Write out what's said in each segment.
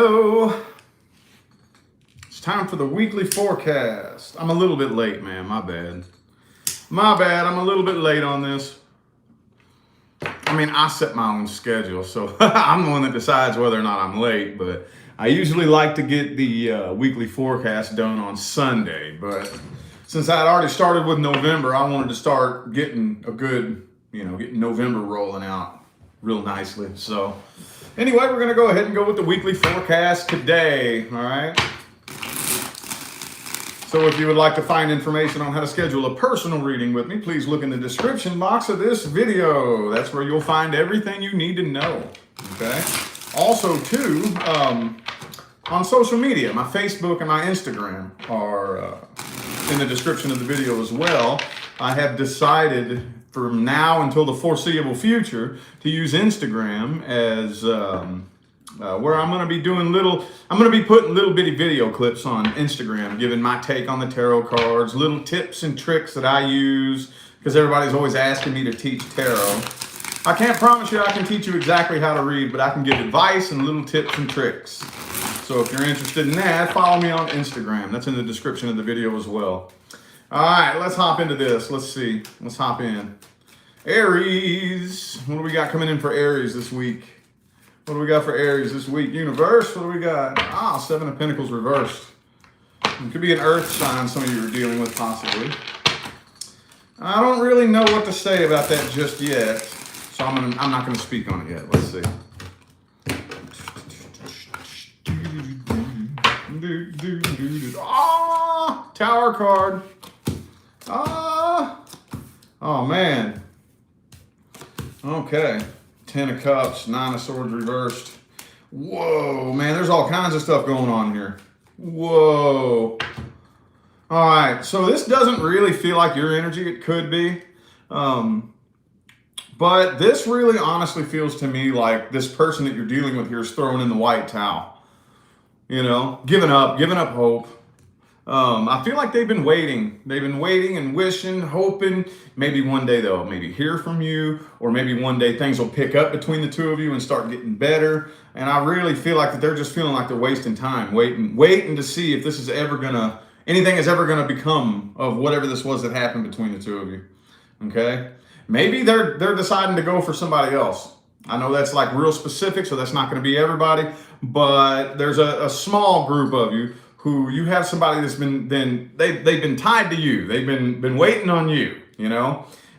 Hello. It's time for the weekly forecast. I'm a little bit late, man. My bad. My bad. I'm a little bit late on this. I mean, I set my own schedule, so I'm the one that decides whether or not I'm late, but I usually like to get the weekly forecast done on Sunday, but since I had already started with November, I wanted to start getting a good, getting November rolling out real nicely. So anyway, we're going to go ahead and go with the weekly forecast today, all right? So if you would like to find information on how to schedule a personal reading with me, please look in the description box of this video. That's where you'll find everything you need to know, okay? Also, too, on social media, my Facebook and my Instagram are in the description of the video as well. I have decided from now until the foreseeable future to use Instagram as where I'm going to be putting little bitty video clips on Instagram, giving my take on the tarot cards, little tips and tricks that I use, because everybody's always asking me to teach tarot. I can't promise you I can teach you exactly how to read, but I can give advice and little tips and tricks. So if you're interested in that, follow me on Instagram. That's in the description of the video as well. All right, let's hop into this. Let's see. Let's hop in. Aries. What do we got coming in for Aries this week? What do we got for Aries this week? Universe, what do we got? Seven of Pentacles reversed. It could be an earth sign some of you are dealing with, possibly. I don't really know what to say about that just yet, so I'm not going to speak on it yet. Let's see. Tower card. Oh, man. Okay. 10 of Cups, 9 of Swords reversed. Whoa, man, there's all kinds of stuff going on here. Whoa. All right, so this doesn't really feel like your energy. It could be. But this really honestly feels to me like this person that you're dealing with here is throwing in the white towel. Giving up hope. I feel like they've been waiting. They've been waiting and wishing, hoping maybe one day they'll maybe hear from you, or maybe one day things will pick up between the two of you and start getting better. And I really feel like that they're just feeling like they're wasting time, waiting to see if this is anything is ever gonna become of whatever this was that happened between the two of you. Okay? Maybe they're deciding to go for somebody else. I know that's like real specific, so that's not gonna be everybody, but there's a small group of you who you have somebody that's they've been tied to you. They've been waiting on you,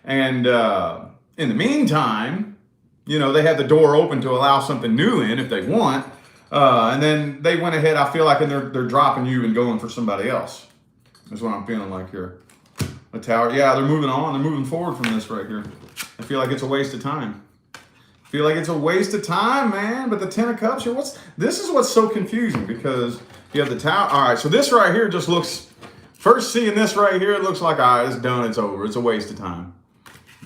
And in the meantime, they had the door open to allow something new in if they want. And then they went ahead, I feel like, and they're dropping you and going for somebody else. That's what I'm feeling like here. A tower. Yeah, they're moving on. They're moving forward from this right here. I feel like it's a waste of time. I feel like it's a waste of time, man. But the 10 of Cups here, this is what's so confusing, because you have the tower. All right, so this right here just looks, first seeing this right here, it looks like, all right, it's done, it's over. It's a waste of time.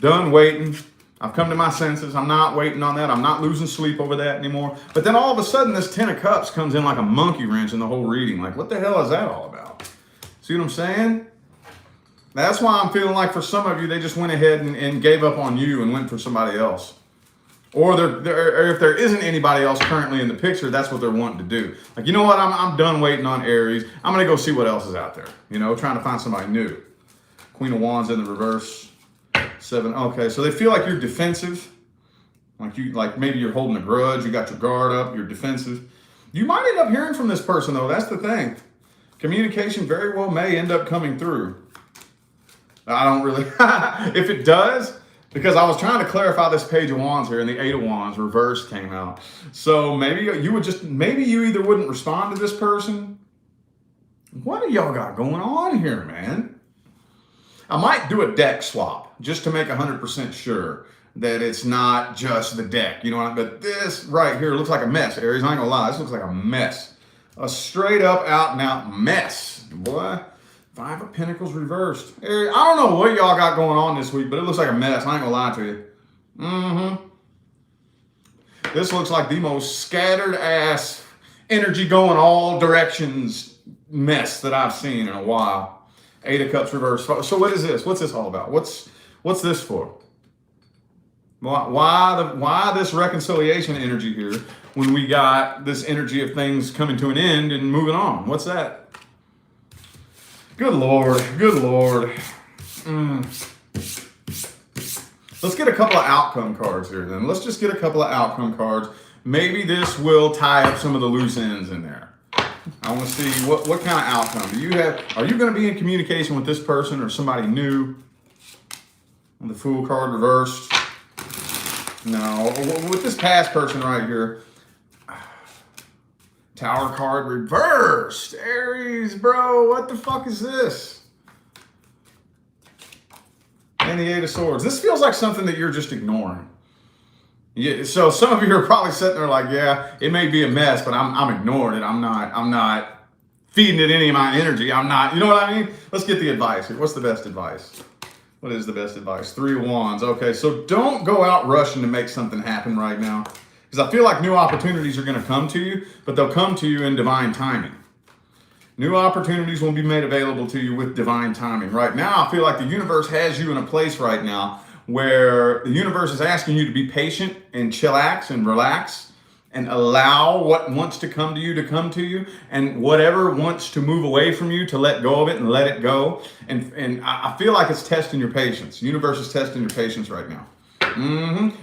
Done waiting. I've come to my senses. I'm not waiting on that. I'm not losing sleep over that anymore. But then all of a sudden, this 10 of Cups comes in like a monkey wrench in the whole reading. Like, what the hell is that all about? See what I'm saying? That's why I'm feeling like for some of you, they just went ahead and gave up on you and went for somebody else. Or if there isn't anybody else currently in the picture, that's what they're wanting to do. Like, you know what? I'm done waiting on Aries. I'm going to go see what else is out there. Trying to find somebody new. Queen of Wands in the reverse. 7. Okay, so they feel like you're defensive. Like maybe you're holding a grudge. You got your guard up. You're defensive. You might end up hearing from this person, though. That's the thing. Communication very well may end up coming through. I don't really. If it does, because I was trying to clarify this Page of Wands here, and the 8 of Wands reverse came out. So maybe you either wouldn't respond to this person. What do y'all got going on here, man? I might do a deck swap just to make 100% sure that it's not just the deck. But this right here looks like a mess, Aries. I ain't gonna lie, this looks like a mess. A straight up, out and out mess, boy. 5 of Pentacles reversed. Aries, I don't know what y'all got going on this week, but it looks like a mess. I ain't gonna lie to you. This looks like the most scattered ass energy going all directions mess that I've seen in a while. 8 of Cups reversed. So what is this? What's this all about? What's this for? Why this reconciliation energy here when we got this energy of things coming to an end and moving on. What's that? Good Lord, good Lord. Let's get a couple of outcome cards here then. Let's just get a couple of outcome cards. Maybe this will tie up some of the loose ends in there. I want to see what kind of outcome do you have. Are you going to be in communication with this person or somebody new? The Fool card reversed. No. With this past person right here. Tower card reversed. Aries, bro, what the fuck is this? And the Eight of Swords. This feels like something that you're just ignoring. Yeah, so some of you are probably sitting there like, yeah, it may be a mess, but I'm ignoring it. I'm not feeding it any of my energy. I'm not, you know what I mean? Let's get the advice here. What's the best advice? What is the best advice? Three of Wands. Okay, so don't go out rushing to make something happen right now. Because I feel like new opportunities are going to come to you, but they'll come to you in divine timing. New opportunities will be made available to you with divine timing. Right now, I feel like the universe has you in a place right now where the universe is asking you to be patient and chillax and relax and allow what wants to come to you, and whatever wants to move away from you to let go of it and let it go. And I feel like it's testing your patience. The universe is testing your patience right now.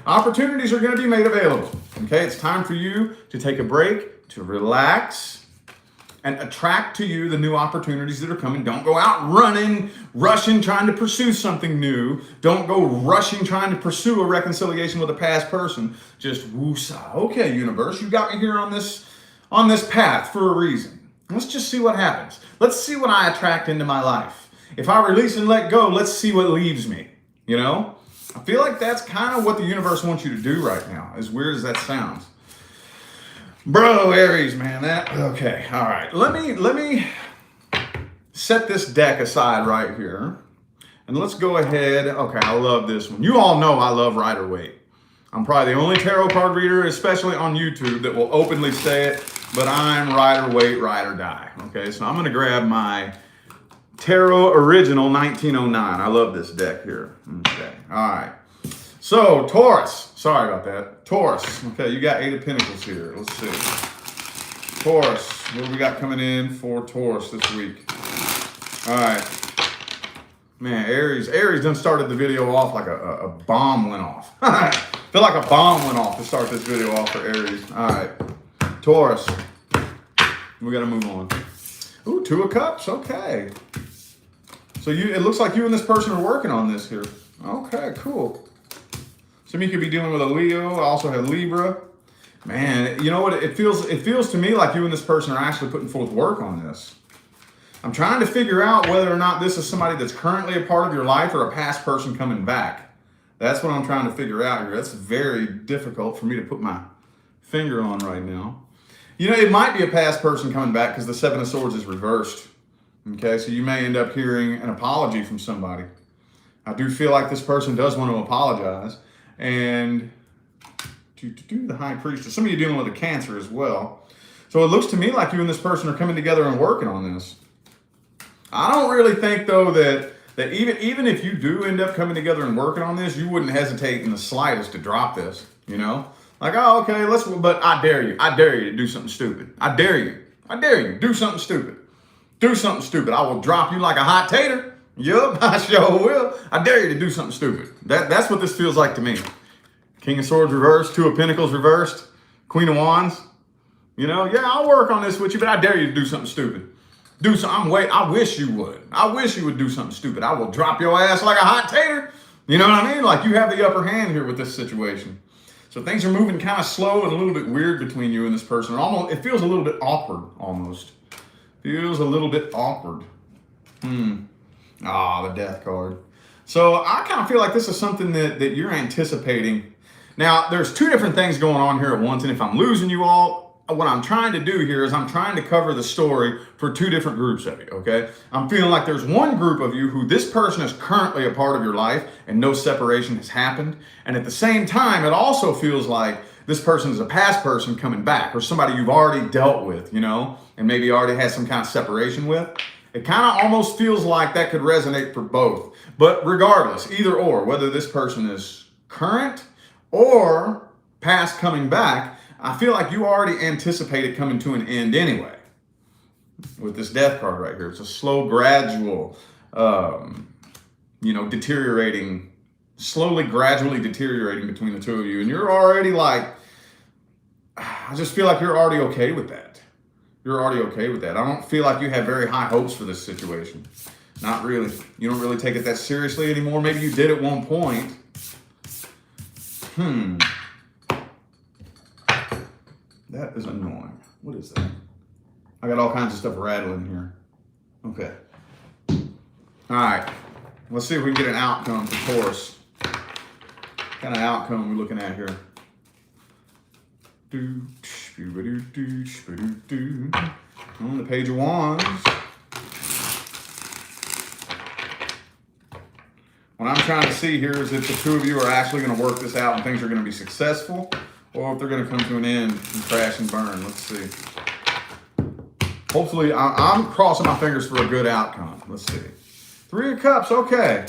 Opportunities are going to be made available. Okay, it's time for you to take a break, to relax, and attract to you the new opportunities that are coming. Don't go out rushing, trying to pursue something new. Don't go rushing, trying to pursue a reconciliation with a past person. Just woosah. Okay, universe, you got me here on this path for a reason. Let's just see what happens. Let's see what I attract into my life. If I release and let go, let's see what leaves me. You know? I feel like that's kind of what the universe wants you to do right now, as weird as that sounds. Bro, Aries, man, okay, all right. Let me set this deck aside right here, and let's go ahead. Okay, I love this one. You all know I love Rider-Waite. I'm probably the only tarot card reader, especially on YouTube, that will openly say it, but I'm Rider-Waite, ride or die. Okay, so I'm going to grab my Tarot Original 1909. I love this deck here. Okay, all right. So, Taurus. Sorry about that. Taurus. Okay, you got Eight of Pentacles here. Let's see. Taurus. What do we got coming in for Taurus this week? All right. Man, Aries done started the video off like a bomb went off. I feel like a bomb went off to start this video off for Aries. All right. Taurus. We got to move on. Ooh, Two of Cups. Okay. So it looks like you and this person are working on this here. Okay, cool. Some of you could be dealing with a Leo. I also have Libra. Man, you know what? It feels to me like you and this person are actually putting forth work on this. I'm trying to figure out whether or not this is somebody that's currently a part of your life or a past person coming back. That's what I'm trying to figure out here. That's very difficult for me to put my finger on right now. You know, it might be a past person coming back because the Seven of Swords is reversed. Okay, so you may end up hearing an apology from somebody. I do feel like this person does want to apologize. And the High Priestess. Some of you dealing with a Cancer as well. So it looks to me like you and this person are coming together and working on this. I don't really think, though, that even if you do end up coming together and working on this, you wouldn't hesitate in the slightest to drop this, you know? Like, oh, okay, but I dare you. I dare you to do something stupid. I dare you. Do something stupid. Do something stupid. I will drop you like a hot tater. Yup, I sure will. I dare you to do something stupid. That's what this feels like to me. King of Swords reversed, Two of Pentacles reversed, Queen of Wands. You know, yeah, I'll work on this with you, but I dare you to do something stupid. I wish you would. I wish you would do something stupid. I will drop your ass like a hot tater. You know what I mean? Like you have the upper hand here with this situation. So things are moving kind of slow and a little bit weird between you and this person. It feels a little bit awkward almost. Feels a little bit awkward. The Death card. So I kind of feel like this is something that you're anticipating. Now, there's two different things going on here at once, and if I'm losing you all, what I'm trying to do here is I'm trying to cover the story for two different groups of you, okay? I'm feeling like there's one group of you who this person is currently a part of your life and no separation has happened. And at the same time, it also feels like this person is a past person coming back or somebody you've already dealt with, you know, and maybe already had some kind of separation with. It kind of almost feels like that could resonate for both. But regardless, either or, whether this person is current or past coming back, I feel like you already anticipate it coming to an end anyway. With this death card right here, it's a slow, gradual, deteriorating, slowly, gradually deteriorating between the two of you. And you're already like, I just feel like you're already okay with that. You're already okay with that. I don't feel like you have very high hopes for this situation. Not really. You don't really take it that seriously anymore. Maybe you did at one point. That is annoying. What is that? I got all kinds of stuff rattling here. Okay. All right. Let's see if we can get an outcome for Taurus. What kind of outcome are we looking at here? On the Page of Wands. What I'm trying to see here is if the two of you are actually going to work this out and things are going to be successful, or if they're going to come to an end and crash and burn. Let's see. Hopefully, I'm crossing my fingers for a good outcome. Let's see. Three of Cups. Okay.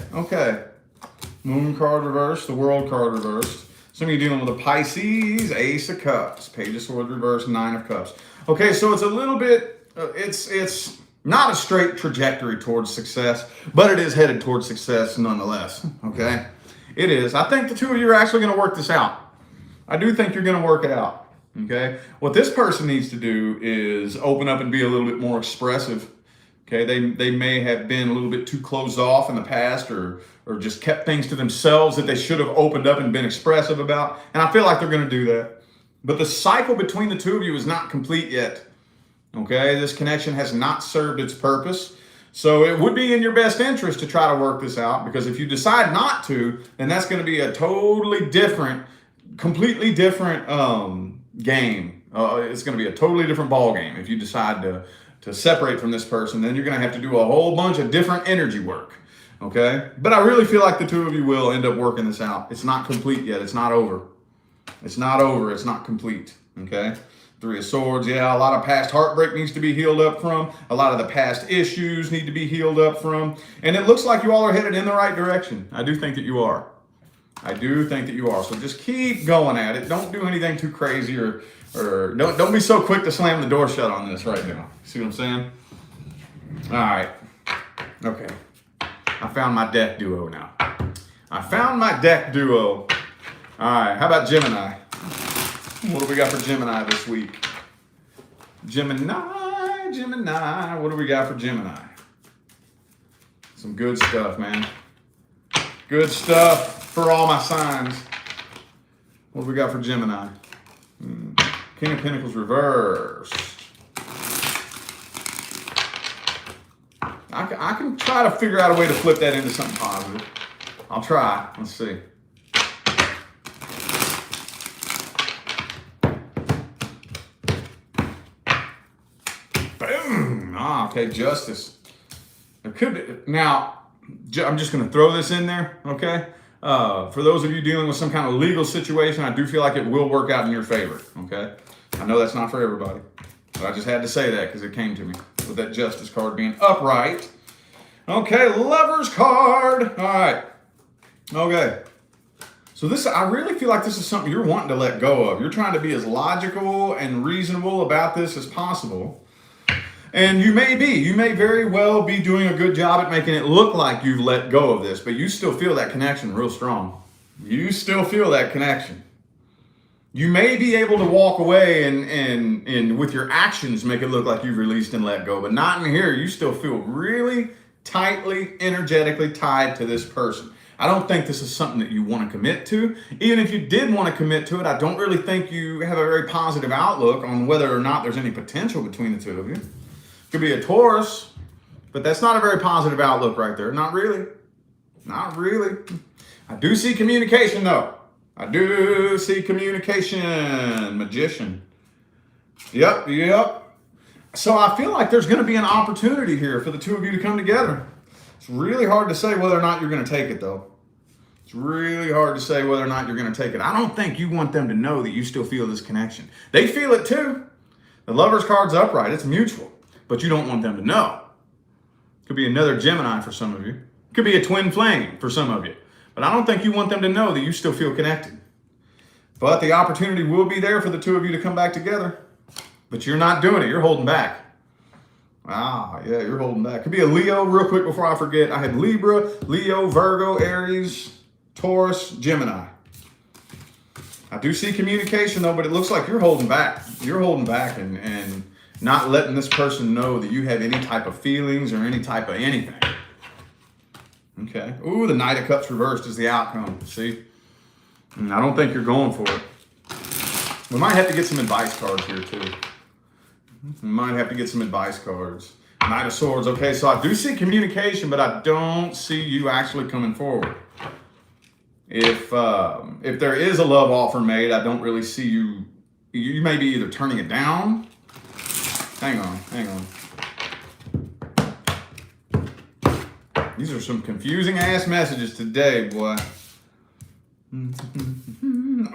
Moon card reversed. The World card reversed. Some of you dealing with a Pisces. Ace of Cups. Page of Swords reversed. Nine of Cups. Okay, so it's a little bit, it's not a straight trajectory towards success, but it is headed towards success nonetheless, okay? It is. I think the two of you are actually going to work this out. I do think you're going to work it out, okay? What this person needs to do is open up and be a little bit more expressive, okay? They may have been a little bit too closed off in the past or just kept things to themselves that they should have opened up and been expressive about, and I feel like they're going to do that. But the cycle between the two of you is not complete yet. Okay, this connection has not served its purpose. So it would be in your best interest to try to work this out, because if you decide not to, then that's going to be a totally different, completely different game. It's going to be a totally different ball game if you decide to separate from this person. Then you're going to have to do a whole bunch of different energy work. Okay, but I really feel like the two of you will end up working this out. It's not complete yet. It's not over. It's not over. It's not complete. Okay. Three of Swords, yeah, a lot of past heartbreak needs to be healed up from. A lot of the past issues need to be healed up from. And it looks like you all are headed in the right direction. I do think that you are. I do think that you are. So just keep going at it. Don't do anything too crazy or don't be so quick to slam the door shut on this right now. See what I'm saying? All right. Okay. I found my deck duo now. I found my deck duo. All right. How about Gemini? What do we got for Gemini this week? Gemini. What do we got for Gemini? Some good stuff, man. Good stuff for all my signs. What do we got for Gemini? King of Pentacles reversed. I can try to figure out a way to flip that into something positive. I'll try. Let's see. Boom. Okay, Justice. It could be. Now, I'm just going to throw this in there, okay? For those of you dealing with some kind of legal situation, I do feel like it will work out in your favor, okay? I know that's not for everybody, but I just had to say that because it came to me with that Justice card being upright. Okay, Lover's card. All right. Okay. So this, I really feel like this is something you're wanting to let go of. You're trying to be as logical and reasonable about this as possible. And you may very well be doing a good job at making it look like you've let go of this, but you still feel that connection real strong. You still feel that connection. You may be able to walk away and with your actions make it look like you've released and let go, but not in here. You still feel really tightly, energetically tied to this person. I don't think this is something that you want to commit to. Even if you did want to commit to it, I don't really think you have a very positive outlook on whether or not there's any potential between the two of you. Could be a Taurus, but that's not a very positive outlook right there. Not really. Not really. I do see communication though. I do see communication. Magician. Yep. So I feel like there's going to be an opportunity here for the two of you to come together. It's really hard to say whether or not you're going to take it though. It's really hard to say whether or not you're going to take it. I don't think you want them to know that you still feel this connection. They feel it too. The Lover's card's upright. It's mutual. But you don't want them to know. Could be another Gemini for some of you. Could be a twin flame for some of you. But I don't think you want them to know that you still feel connected. But the opportunity will be there for the two of you to come back together. But you're not doing it. You're holding back. Ah, yeah, you're holding back. Could be a Leo. Real quick before I forget, I had Libra, Leo, Virgo, Aries, Taurus, Gemini. I do see communication though, but it looks like you're holding back. You're holding back and not letting this person know that you have any type of feelings or any type of anything. Okay. Ooh, the Knight of Cups reversed is the outcome. See? And I don't think you're going for it. We might have to get some advice cards here too. We might have to get some advice cards. Knight of Swords. Okay, so I do see communication, but I don't see you actually coming forward. If there is a love offer made, I don't really see you. You may be either turning it down. Hang on. These are some confusing ass messages today, boy.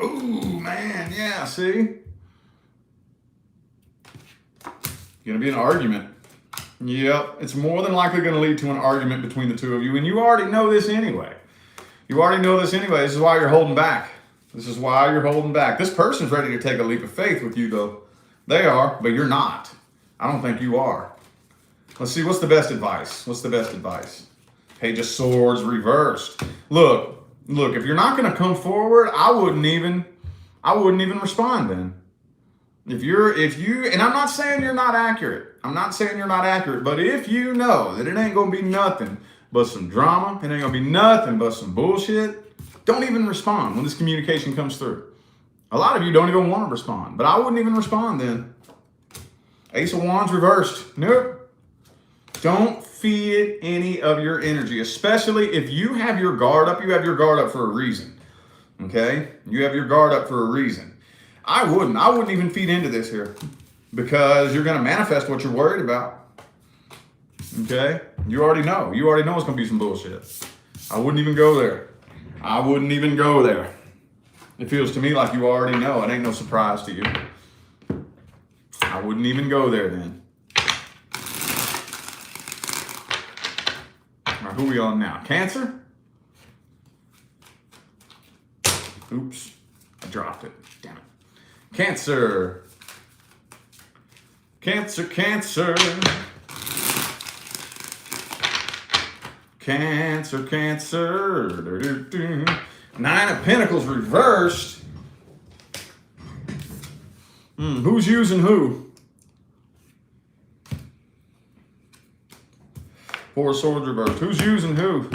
Ooh, man, yeah, see? Gonna be an argument. Yep, it's more than likely gonna lead to an argument between the two of you, and you already know this anyway. This is why you're holding back. This person's ready to take a leap of faith with you, though. They are, but you're not. I don't think you are. Let's see, what's the best advice? Page of Swords reversed. Look, if you're not gonna come forward, I wouldn't even respond then. If you, and I'm not saying you're not accurate. But if you know that it ain't gonna be nothing but some drama, it ain't gonna be nothing but some bullshit, don't even respond when this communication comes through. A lot of you don't even want to respond, but I wouldn't even respond then. Ace of Wands reversed. Nope. Don't feed any of your energy, especially if you have your guard up. You have your guard up for a reason. Okay? You have your guard up for a reason. I wouldn't even feed into this here because you're going to manifest what you're worried about. Okay? You already know it's going to be some bullshit. I wouldn't even go there. It feels to me like you already know. It ain't no surprise to you. I wouldn't even go there then. All right, who are we on now? Cancer? Oops. I dropped it. Damn it. Cancer. Cancer. Cancer. Nine of Pentacles reversed. Who's using who? Four of Swords reversed. Who's using who?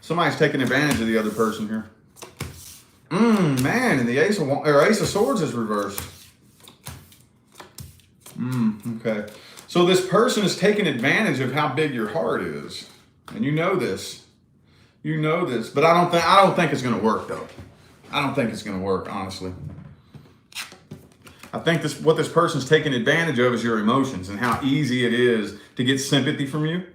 Somebody's taking advantage of the other person here. Man, and the Ace of Swords is reversed. Okay. So this person is taking advantage of how big your heart is. And you know this. But I don't think it's going to work, though. I don't think it's going to work, honestly. I think what this person's taking advantage of is your emotions and how easy it is to get sympathy from you.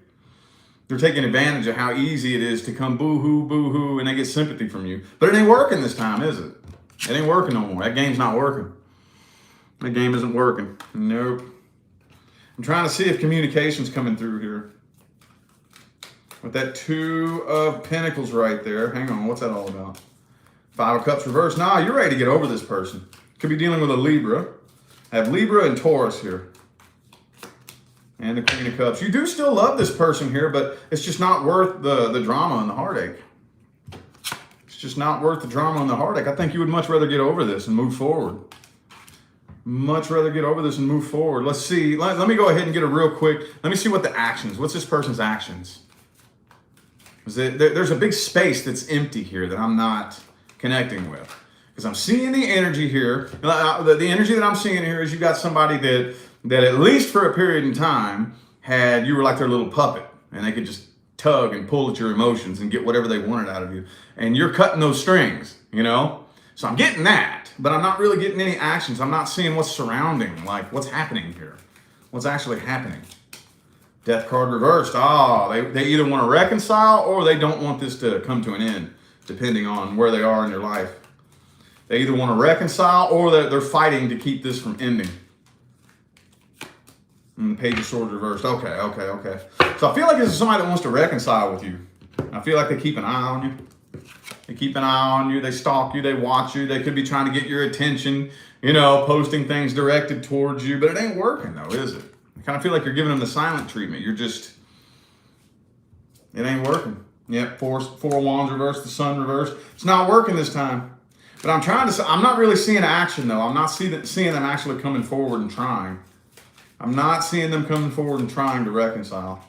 They're taking advantage of how easy it is to come boo-hoo, and they get sympathy from you. But it ain't working this time, is it? It ain't working no more. That game's not working. That game isn't working. Nope. I'm trying to see if communication's coming through here. With that Two of Pentacles right there. Hang on, what's that all about? Five of Cups reversed. Nah, you're ready to get over this person. Could be dealing with a Libra. I have Libra and Taurus here. And the Queen of Cups. You do still love this person here, but it's just not worth the drama and the heartache. It's just not worth the drama and the heartache. I think you would much rather get over this and move forward. Let's see. Let me go ahead and get a real quick. Let me see what the actions. What's this person's actions? There's a big space that's empty here that I'm not connecting with. Because I'm seeing the energy here. The energy that I'm seeing here is you got somebody that at least for a period in time you were like their little puppet. And they could just tug and pull at your emotions and get whatever they wanted out of you. And you're cutting those strings, you know? So I'm getting that, but I'm not really getting any actions. I'm not seeing what's surrounding, like what's happening here. What's actually happening? Death card reversed. They either want to reconcile or they don't want this to come to an end, depending on where they are in their life. They either want to reconcile or they're fighting to keep this from ending. And the Page of Swords reversed. Okay. So I feel like this is somebody that wants to reconcile with you. I feel like they keep an eye on you. They keep an eye on you. They stalk you. They watch you. They could be trying to get your attention, you know, posting things directed towards you. But it ain't working, though, is it? I kind of feel like you're giving them the silent treatment. It ain't working. Yep, four of wands reversed, the sun reversed. It's not working this time. But I'm not really seeing action, though. I'm not seeing them actually coming forward and trying. I'm not seeing them coming forward and trying to reconcile.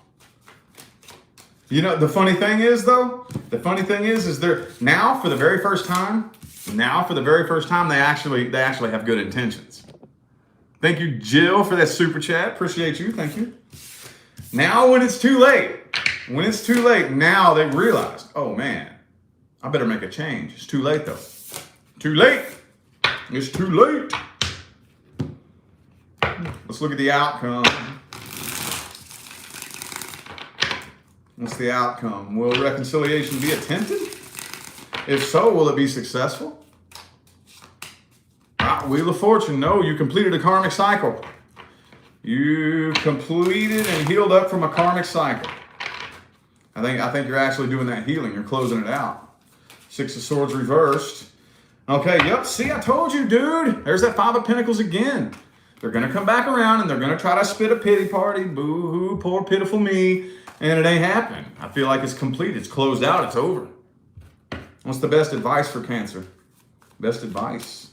You know, the funny thing is, they're now for the very first time, they actually have good intentions. Thank you, Jill, for that super chat. Appreciate you. Thank you. Now when it's too late, now they realize, oh man, I better make a change. It's too late though. Too late. It's too late. Let's look at the outcome. What's the outcome? Will reconciliation be attempted? If so, will it be successful? Wheel of Fortune. No, you completed a karmic cycle. You completed and healed up from a karmic cycle. I think you're actually doing that healing. You're closing it out. Six of Swords reversed. Okay, yep. See, I told you, dude. There's that Five of Pentacles again. They're going to come back around and they're going to try to spit a pity party. Boo-hoo, poor pitiful me. And it ain't happening. I feel like it's complete. It's closed out. It's over. What's the best advice for Cancer? Best advice.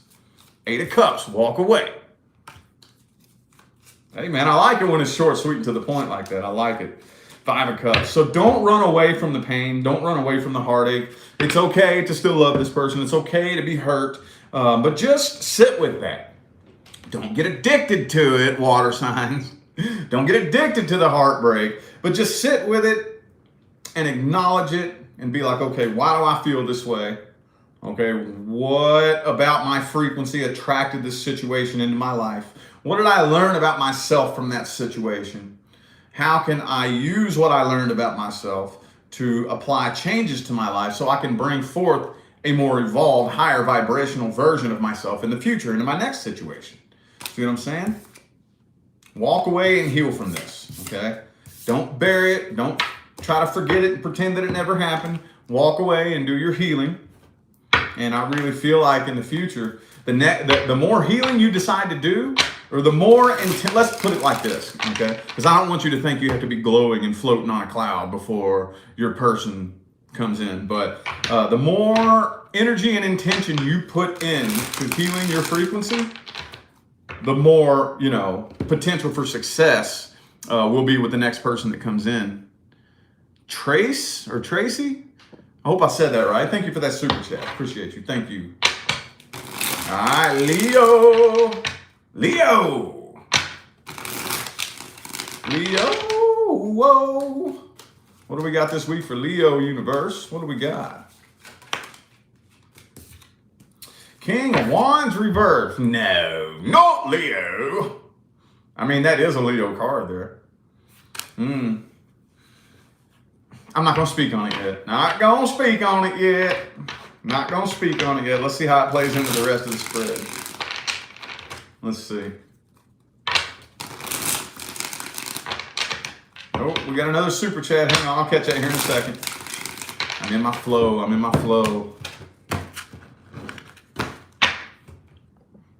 8 of Cups. Walk away. Hey, man, I like it when it's short, sweet, and to the point like that. I like it. 5 of Cups. So don't run away from the pain. Don't run away from the heartache. It's okay to still love this person. It's okay to be hurt. But just sit with that. Don't get addicted to it, water signs. Don't get addicted to the heartbreak. But just sit with it and acknowledge it and be like, okay, why do I feel this way? Okay, what about my frequency attracted this situation into my life? What did I learn about myself from that situation? How can I use what I learned about myself to apply changes to my life so I can bring forth a more evolved, higher vibrational version of myself in the future, into my next situation? See what I'm saying? Walk away and heal from this, okay? Don't bury it. Don't try to forget it and pretend that it never happened. Walk away and do your healing. And I really feel like in the future, the more healing you decide to do, or the more let's put it like this, okay? Because I don't want you to think you have to be glowing and floating on a cloud before your person comes in. But the more energy and intention you put in to healing your frequency, the more, potential for success will be with the next person that comes in. Tracy? I hope I said that right. Thank you for that super chat. Appreciate you. Thank you. All right, Leo. Whoa. What do we got this week for Leo universe? What do we got? King of Wands reversed. No, not Leo. I mean, that is a Leo card there. I'm not going to speak on it yet. Not going to speak on it yet. Let's see how it plays into the rest of the spread. Let's see. Oh, we got another super chat. Hang on, I'll catch that here in a second. I'm in my flow.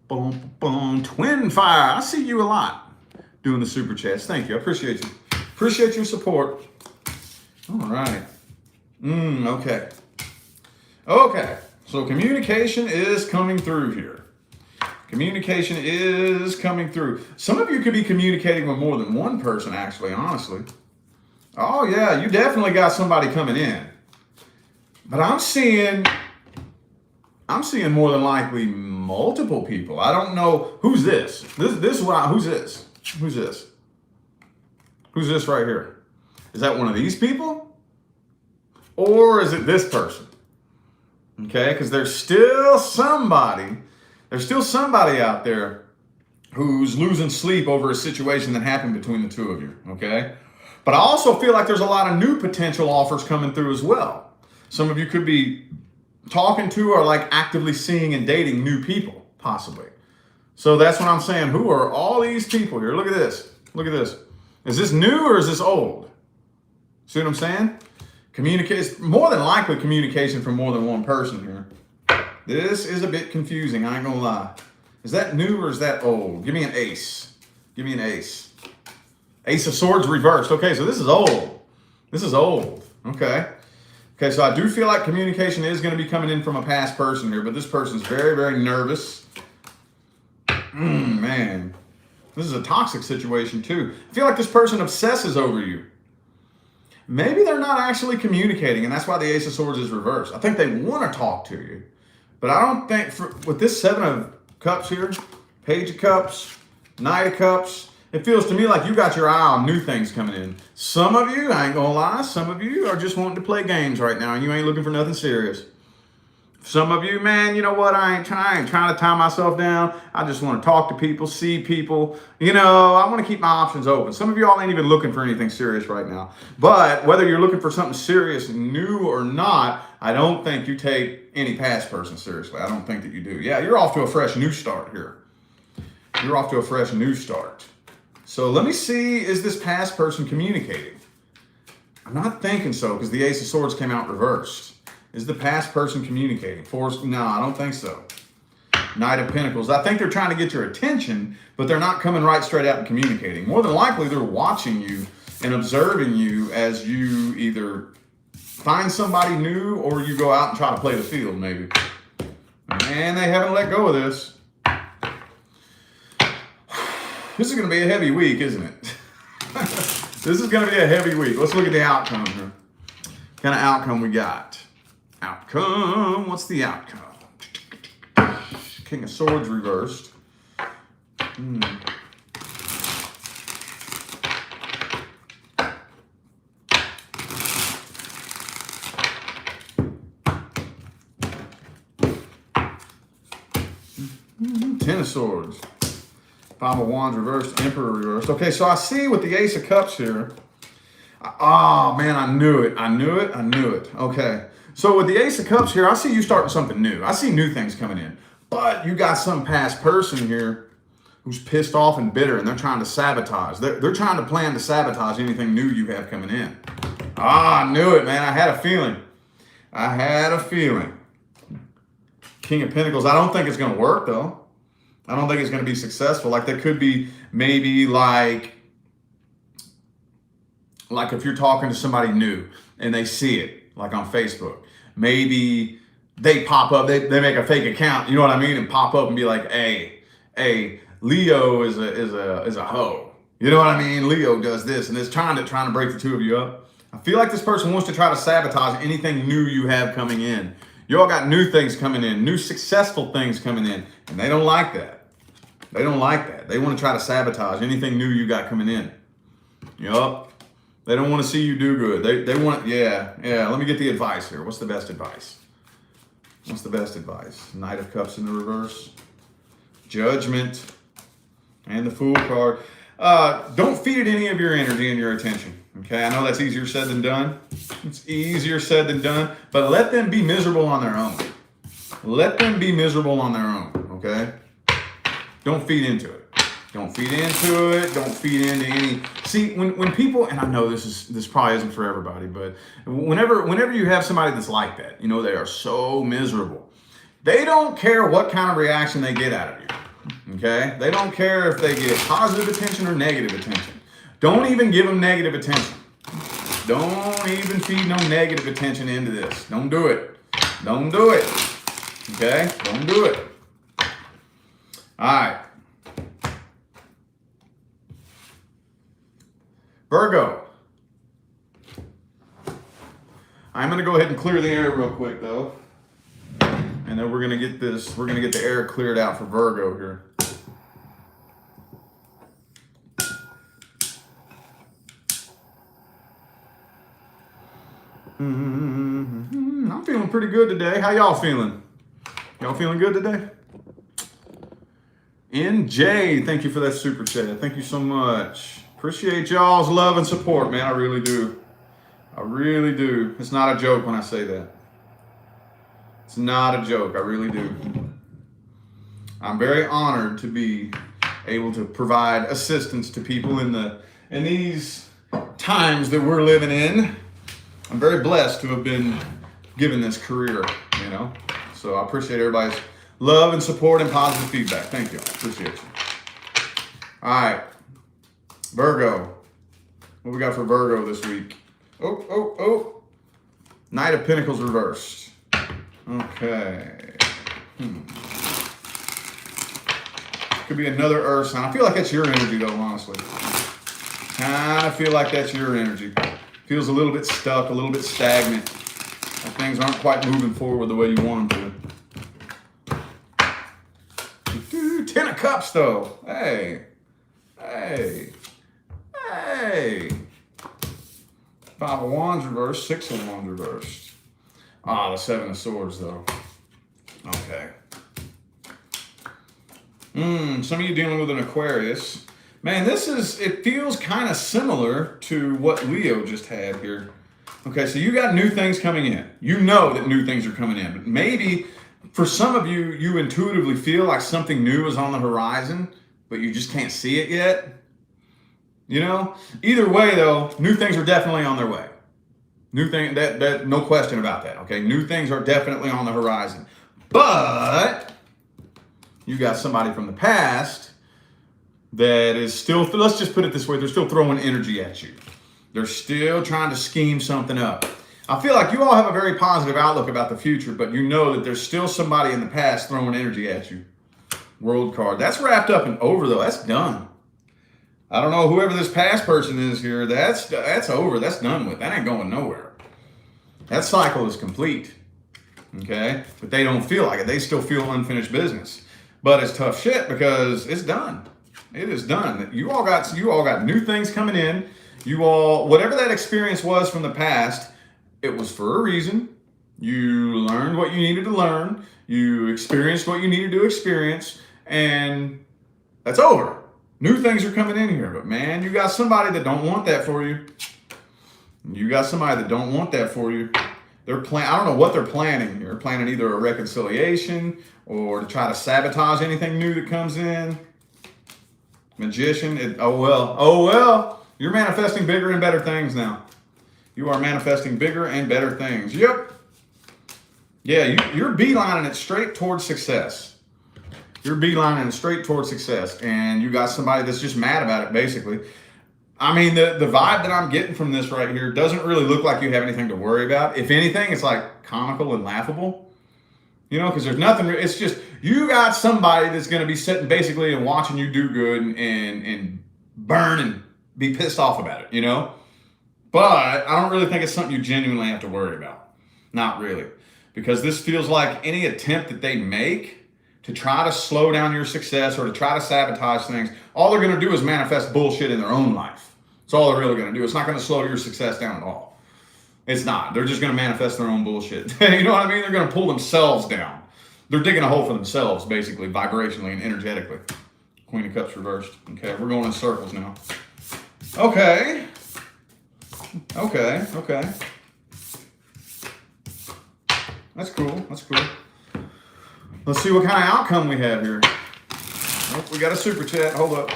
Boom, boom. Twin Fire. I see you a lot doing the super chats. Thank you. I appreciate you. Appreciate your support. All right. Okay. So communication is coming through here. Some of you could be communicating with more than one person, actually, honestly. Oh, yeah, you definitely got somebody coming in. But I'm seeing more than likely multiple people. I don't know. Who's this? Who's this? Who's this right here? Is that one of these people? Or is it this person? Okay, because there's still somebody out there who's losing sleep over a situation that happened between the two of you, okay? But I also feel like there's a lot of new potential offers coming through as well. Some of you could be talking to or like actively seeing and dating new people, possibly. So that's what I'm saying. Who are all these people here? Look at this. Is this new or is this old? See what I'm saying? It's more than likely communication from more than one person here. This is a bit confusing, I ain't gonna lie. Is that new or is that old? Give me an ace. Give me an ace. Ace of Swords reversed. Okay, so this is old. This is old. Okay. Okay, so I do feel like communication is going to be coming in from a past person here, but this person's very, very nervous. Man. This is a toxic situation too. I feel like this person obsesses over you. Maybe they're not actually communicating, and that's why the Ace of Swords is reversed. I think they want to talk to you, but I don't think, with this Seven of Cups here, Page of Cups, Knight of Cups, it feels to me like you got your eye on new things coming in. Some of you, I ain't gonna lie, some of you are just wanting to play games right now, and you ain't looking for nothing serious. Some of you, man, you know what? I ain't trying to tie myself down. I just want to talk to people, see people. You know, I want to keep my options open. Some of you all ain't even looking for anything serious right now. But whether you're looking for something serious, new or not, I don't think you take any past person seriously. I don't think that you do. Yeah, you're off to a fresh new start here. You're off to a fresh new start. So let me see, is this past person communicating? I'm not thinking so because the Ace of Swords came out reversed. Is the past person communicating? No, I don't think so. Knight of Pentacles. I think they're trying to get your attention, but they're not coming right straight out and communicating. More than likely, they're watching you and observing you as you either find somebody new or you go out and try to play the field, maybe. And they haven't let go of this. This is going to be a heavy week, isn't it? This is going to be a heavy week. Let's look at the outcome here. What kind of outcome we got? Outcome. What's the outcome? King of Swords reversed. 10 of Swords. 5 of Wands reversed. Emperor reversed. Okay, so I see with the Ace of Cups here. Oh, man, I knew it. I knew it. I knew it. Okay. So with the Ace of Cups here, I see you starting something new. I see new things coming in. But you got some past person here who's pissed off and bitter, and they're trying to sabotage. They're trying to plan to sabotage anything new you have coming in. Ah, I knew it, man. I had a feeling. I had a feeling. King of Pentacles. I don't think it's going to work, though. I don't think it's going to be successful. Like, there could be maybe like if you're talking to somebody new and they see it, like on Facebook, maybe they pop up, they make a fake account, you know what I mean, and pop up and be like, hey, Leo is a hoe. You know what I mean? Leo does this, and it's trying to break the two of you up. I feel like this person wants to try to sabotage anything new you have coming in. You all got new things coming in, new successful things coming in, and they don't like that. They don't like that. They want to try to sabotage anything new you got coming in. Yup. They don't want to see you do good. They want, yeah. Let me get the advice here. What's the best advice? What's the best advice? Knight of Cups in the reverse. Judgment. And the Fool card. Don't feed it any of your energy and your attention. Okay, I know that's easier said than done. It's easier said than done. But let them be miserable on their own. Let them be miserable on their own. Okay? Don't feed into it. Don't feed into it. Don't feed into any. See, when people, and I know this probably isn't for everybody, but whenever you have somebody that's like that, you know, they are so miserable. They don't care what kind of reaction they get out of you. Okay? They don't care if they get positive attention or negative attention. Don't even give them negative attention. Don't even feed no negative attention into this. Don't do it. Don't do it. Okay? Don't do it. All right. Virgo. I'm going to go ahead and clear the air real quick, though. And then we're going to get the air cleared out for Virgo here. I'm feeling pretty good today. How y'all feeling? Y'all feeling good today? NJ, thank you for that super chat. Thank you so much. Appreciate y'all's love and support, man. I really do. I really do. It's not a joke when I say that. It's not a joke. I really do. I'm very honored to be able to provide assistance to people in these times that we're living in. I'm very blessed to have been given this career, you know. So I appreciate everybody's love and support and positive feedback. Thank you. I appreciate you. All right. Virgo. What we got for Virgo this week? Oh. Knight of Pentacles reversed. Okay. Could be another earth sign. I feel like that's your energy though, honestly. Kind of feel like that's your energy. Feels a little bit stuck, a little bit stagnant. Like things aren't quite moving forward the way you want them to. 10 of Cups though. Hey. 5 of Wands reversed, 6 of Wands reversed. The 7 of Swords though. Okay. Some of you dealing with an Aquarius. Man, it feels kind of similar to what Leo just had here. Okay, so you got new things coming in. You know that new things are coming in, but maybe for some of you, you intuitively feel like something new is on the horizon, but you just can't see it yet. You know? Either way though, new things are definitely on their way. That no question about that, okay? New things are definitely on the horizon. But you got somebody from the past that is still, let's just put it this way, they're still throwing energy at you. They're still trying to scheme something up. I feel like you all have a very positive outlook about the future, but you know that there's still somebody in the past throwing energy at you. World card. That's wrapped up and over though. That's done. I don't know, whoever this past person is here, that's over. That's done with. That ain't going nowhere. That cycle is complete. Okay? But they don't feel like it. They still feel unfinished business. But it's tough shit because it's done. It is done. You all got new things coming in. You all, whatever that experience was from the past, it was for a reason. You learned what you needed to learn. You experienced what you needed to experience. And that's over. New things are coming in here. But man, you got somebody that don't want that for you. You got somebody that don't want that for you. I don't know what they're planning here. They're planning either a reconciliation or to try to sabotage anything new that comes in. Magician. Oh well. You're manifesting bigger and better things now. You are manifesting bigger and better things. Yep. Yeah, you're beelining it straight towards success. You're beelining it straight towards success. And you got somebody that's just mad about it, basically. I mean, the vibe that I'm getting from this right here doesn't really look like you have anything to worry about. If anything, it's like comical and laughable. You know, because there's nothing, it's just, you got somebody that's going to be sitting basically and watching you do good and burn and be pissed off about it, you know? But I don't really think it's something you genuinely have to worry about. Not really. Because this feels like any attempt that they make to try to slow down your success or to try to sabotage things, all they're going to do is manifest bullshit in their own life. That's all they're really going to do. It's not going to slow your success down at all. It's not. They're just going to manifest their own bullshit. You know what I mean? They're going to pull themselves down. They're digging a hole for themselves, basically, vibrationally and energetically. Queen of Cups reversed. Okay, we're going in circles now. Okay. That's cool. Let's see what kind of outcome we have here. Oh, we got a super chat. Hold up.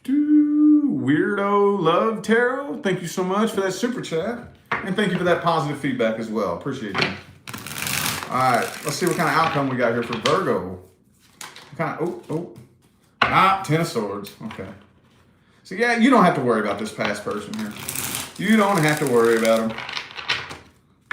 Weirdo Love Tarot. Thank you so much for that super chat. And thank you for that positive feedback as well. Appreciate you. All right. Let's see what kind of outcome we got here for Virgo. Ten of Swords. Okay. So yeah, you don't have to worry about this past person here. You don't have to worry about them.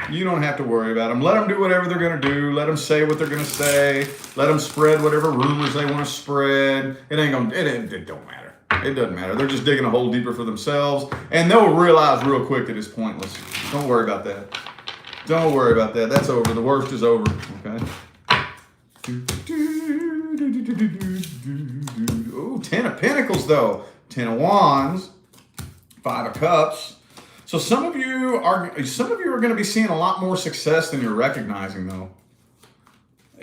You don't have to worry about them. Let them do whatever they're going to do. Let them say what they're going to say. Let them spread whatever rumors they want to spread. It don't matter. It doesn't matter. They're just digging a hole deeper for themselves. And they'll realize real quick that it's pointless. Don't worry about that. Don't worry about that. That's over. The worst is over. Okay? Oh, 10 of Pentacles, though. 10 of Wands. 5 of Cups. So some of you are going to be seeing a lot more success than you're recognizing, though.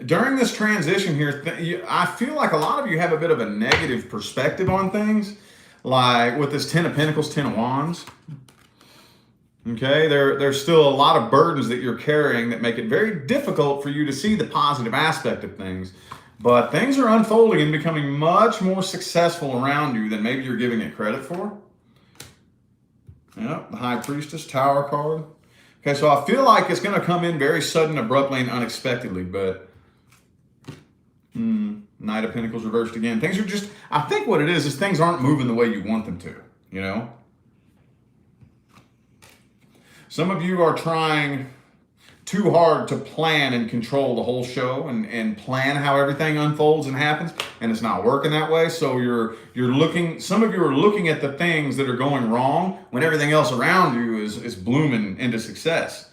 During this transition here, I feel like a lot of you have a bit of a negative perspective on things, like with this 10 of Pentacles, 10 of Wands. Okay, there's still a lot of burdens that you're carrying that make it very difficult for you to see the positive aspect of things. But things are unfolding and becoming much more successful around you than maybe you're giving it credit for. Yep, the High Priestess, Tower card. Okay, so I feel like it's going to come in very sudden, abruptly, and unexpectedly, but Knight of Pentacles reversed again. Things are just, I think what it is things aren't moving the way you want them to, you know? Some of you are trying too hard to plan and control the whole show and plan how everything unfolds and happens, and it's not working that way. So you're looking, some of you are looking at the things that are going wrong when everything else around you is blooming into success.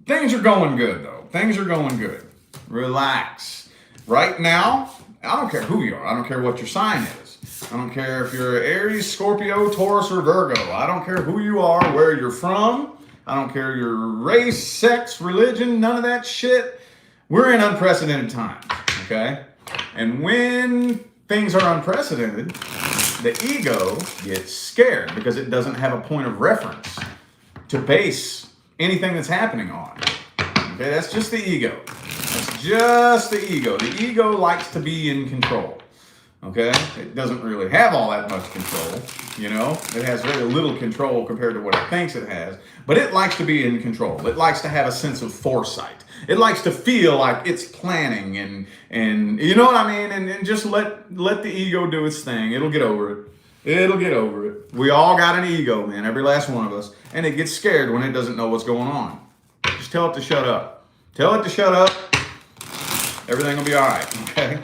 Things are going good though. Things are going good. Relax. Right now, I don't care who you are. I don't care what your sign is. I don't care if you're Aries, Scorpio, Taurus, or Virgo. I don't care who you are, where you're from. I don't care your race, sex, religion, none of that shit. We're in unprecedented times, okay? And when things are unprecedented, the ego gets scared because it doesn't have a point of reference to base anything that's happening on. Okay, that's just the ego. That's just the ego. The ego likes to be in control. Okay, it doesn't really have all that much control, you know. It has very little control compared to what it thinks it has, but it likes to be in control. It likes to have a sense of foresight. It likes to feel like it's planning and you know what I mean, and just let the ego do its thing. It'll get over it. It'll get over it. We all got an ego, man, every last one of us, and it gets scared when it doesn't know what's going on. Just tell it to shut up. Tell it to shut up. Everything will be all right, okay?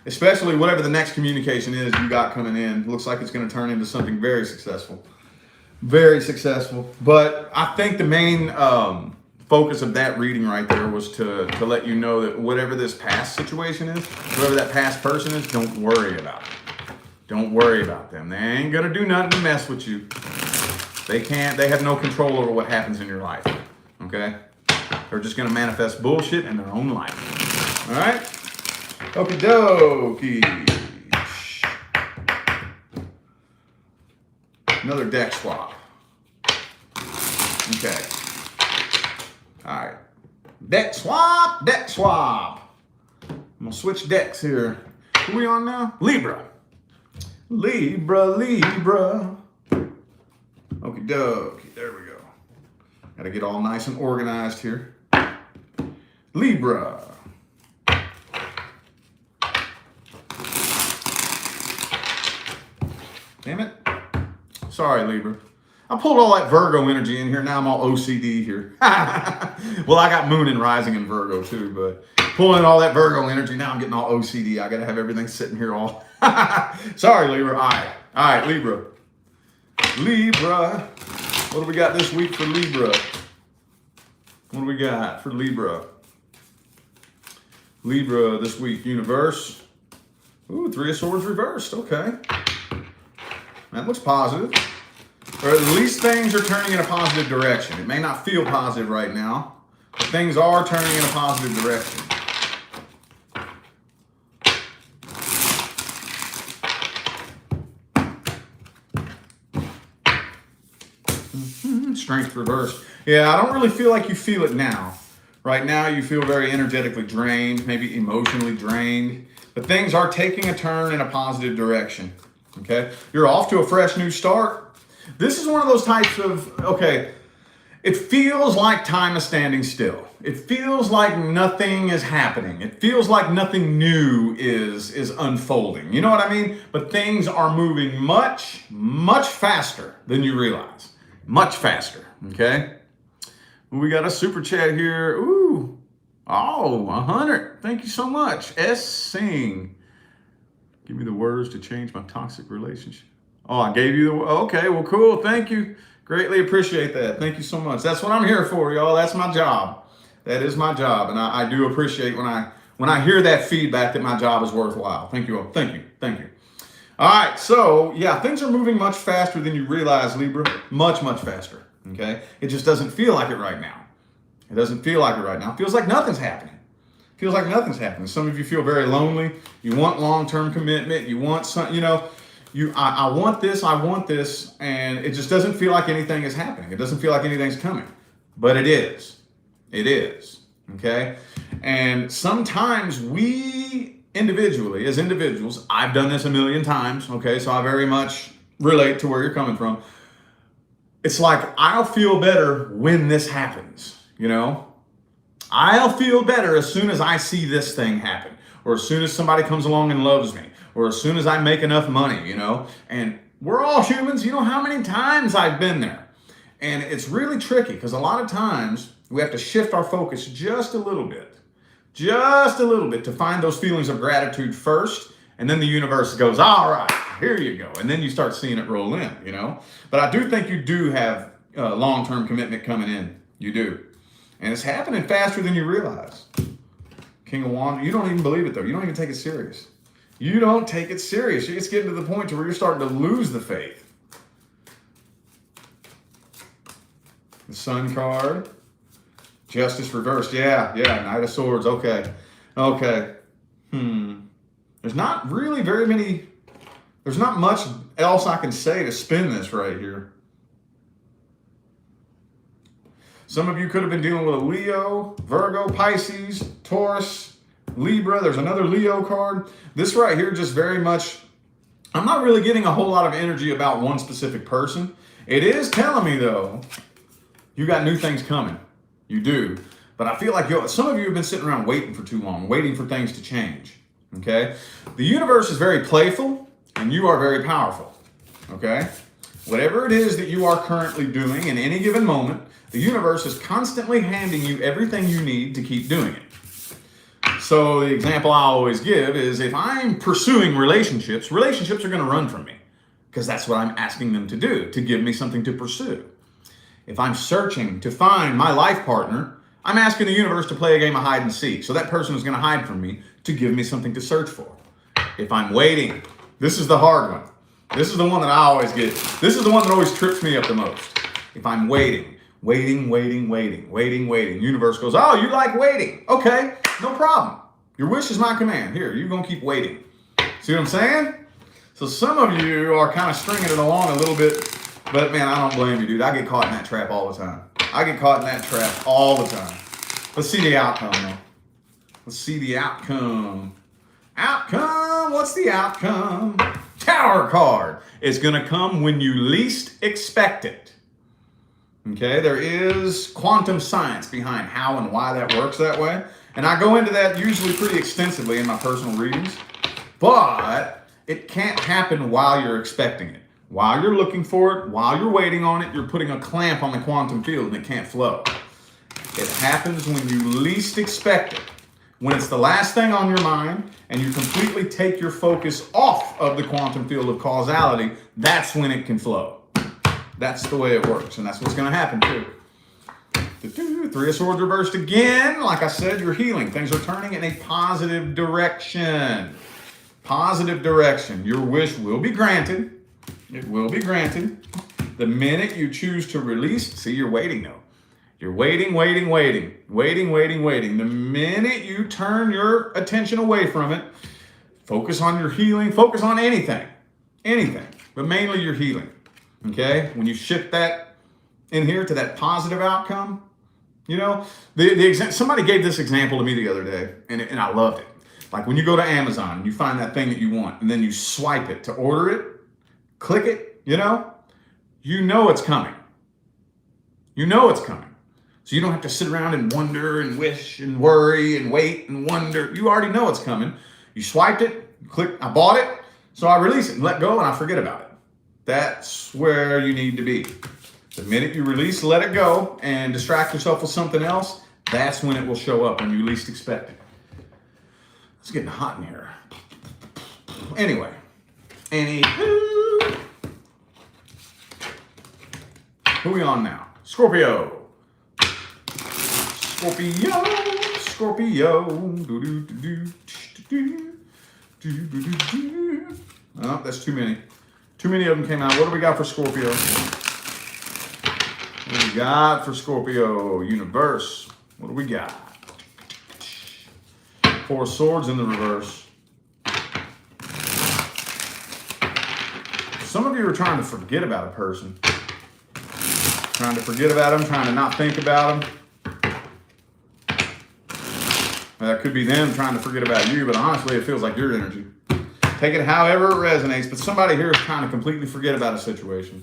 Especially whatever the next communication is you got coming in. Looks like it's going to turn into something very successful. Very successful. But I think the main focus of that reading right there was to let you know that whatever this past situation is, whoever that past person is, don't worry about it. Don't worry about them. They ain't going to do nothing to mess with you. They have no control over what happens in your life. Okay? They're just going to manifest bullshit in their own life. All right? Okie dokie. Another deck swap. Okay. All right. Deck swap, deck swap. I'm going to switch decks here. Who are we on now? Libra. Libra, Libra. Okie dokie. There we go. Got to get all nice and organized here. Libra. Damn it. Sorry, Libra. I pulled all that Virgo energy in here. Now I'm all OCD here. Well, I got Moon and Rising in Virgo too, but pulling all that Virgo energy, now I'm getting all OCD. I got to have everything sitting here all. Sorry, Libra. All right, Libra. Libra. What do we got this week for Libra? What do we got for Libra? Libra this week, Universe. Ooh, Three of Swords reversed. Okay. That looks positive. Or at least things are turning in a positive direction. It may not feel positive right now, but things are turning in a positive direction. Strength reversed. Yeah, I don't really feel like you feel it now. Right now you feel very energetically drained, maybe emotionally drained, but things are taking a turn in a positive direction. Okay, you're off to a fresh new start. This is one of those types of, okay, it feels like time is standing still. It feels like nothing is happening. It feels like nothing new is unfolding. You know what I mean? But things are moving much, much faster than you realize. Much faster, okay? We got a super chat here. Ooh, oh, 100. Thank you so much. S. Singh. Give me the words to change my toxic relationship. Oh, I gave you the, okay, well, cool. Thank you. Greatly appreciate that. Thank you so much. That's what I'm here for, y'all. That's my job. That is my job. And I do appreciate when I hear that feedback that my job is worthwhile. Thank you all. Thank you. Thank you. All right. So yeah, things are moving much faster than you realize, Libra. Much, much faster. Okay. It just doesn't feel like it right now. It doesn't feel like it right now. It feels like nothing's happening. Feels like nothing's happening. Some of you feel very lonely. You want long-term commitment. You want some, you know, I want this, and it just doesn't feel like anything is happening. It doesn't feel like anything's coming, but it is. It is, okay? And sometimes we individually, as individuals, I've done this a million times, okay? So I very much relate to where you're coming from. it's like, I'll feel better when this happens, you know? I'll feel better as soon as I see this thing happen, or as soon as somebody comes along and loves me, or as soon as I make enough money, you know? And we're all humans. You know how many times I've been there. And it's really tricky because a lot of times we have to shift our focus just a little bit to find those feelings of gratitude first. And then the universe goes, all right, here you go. And then you start seeing it roll in, you know? But I do think you do have long-term commitment coming in. You do. And it's happening faster than you realize. King of Wands, you don't even believe it though. You don't even take it serious. You don't take it serious. You're just getting to the point where you're starting to lose the faith. The Sun card. Justice reversed. Yeah. Knight of Swords. Okay. There's not really there's not much else I can say to spin this right here. Some of you could have been dealing with a Leo, Virgo, Pisces, Taurus, Libra. There's another Leo card. This right here just very much, I'm not really getting a whole lot of energy about one specific person. It is telling me though, you got new things coming. You do. But I feel like some of you have been sitting around waiting for too long, waiting for things to change. Okay? The universe is very playful and you are very powerful. Okay? Whatever it is that you are currently doing in any given moment, the universe is constantly handing you everything you need to keep doing it. So the example I always give is if I'm pursuing relationships are going to run from me because that's what I'm asking them to do, to give me something to pursue. If I'm searching to find my life partner, I'm asking the universe to play a game of hide and seek. So that person is going to hide from me to give me something to search for. If I'm waiting, this is the hard one. This is the one that I always get. This is the one that always trips me up the most. If I'm waiting. Universe goes, oh, you like waiting. Okay, no problem. Your wish is my command. Here, you're going to keep waiting. See what I'm saying? So some of you are kind of stringing it along a little bit, but man, I don't blame you, dude. I get caught in that trap all the time. Let's see the outcome, though. Let's see the outcome. What's the outcome? Tower card. It's going to come when you least expect it. Okay, there is quantum science behind how and why that works that way. And I go into that usually pretty extensively in my personal readings. But it can't happen while you're expecting it. While you're looking for it, while you're waiting on it, you're putting a clamp on the quantum field and it can't flow. It happens when you least expect it. When it's the last thing on your mind and you completely take your focus off of the quantum field of causality, that's when it can flow. That's the way it works, and that's what's going to happen too. Three of Swords reversed again. Like I said, you're healing. Things are turning in a positive direction. Positive direction. Your wish will be granted. It will be granted. The minute you choose to release, see, you're waiting though. You're waiting. The minute you turn your attention away from it, focus on your healing, focus on anything, but mainly your healing. Okay, when you shift that in here to that positive outcome, you know, somebody gave this example to me the other day, and I loved it. Like when you go to Amazon and you find that thing that you want, and then you swipe it to order it, click it, you know it's coming. So you don't have to sit around and wonder and wish and worry and wait and wonder. You already know it's coming. You swiped it, you click, I bought it, so I release it and let go and I forget about it. That's where you need to be. The minute you release, let it go, and distract yourself with something else, that's when it will show up when you least expect it. It's getting hot in here. Anyway. Who are we on now? Scorpio. Oh, that's too many. Too many of them came out. What do we got for Scorpio? What do we got for Scorpio? Universe. What do we got? Four of Swords in the reverse. Some of you are trying to forget about a person. Trying to forget about them, trying to not think about them. That could be them trying to forget about you, but honestly, it feels like your energy. Take it however it resonates, but somebody here is trying to completely forget about a situation.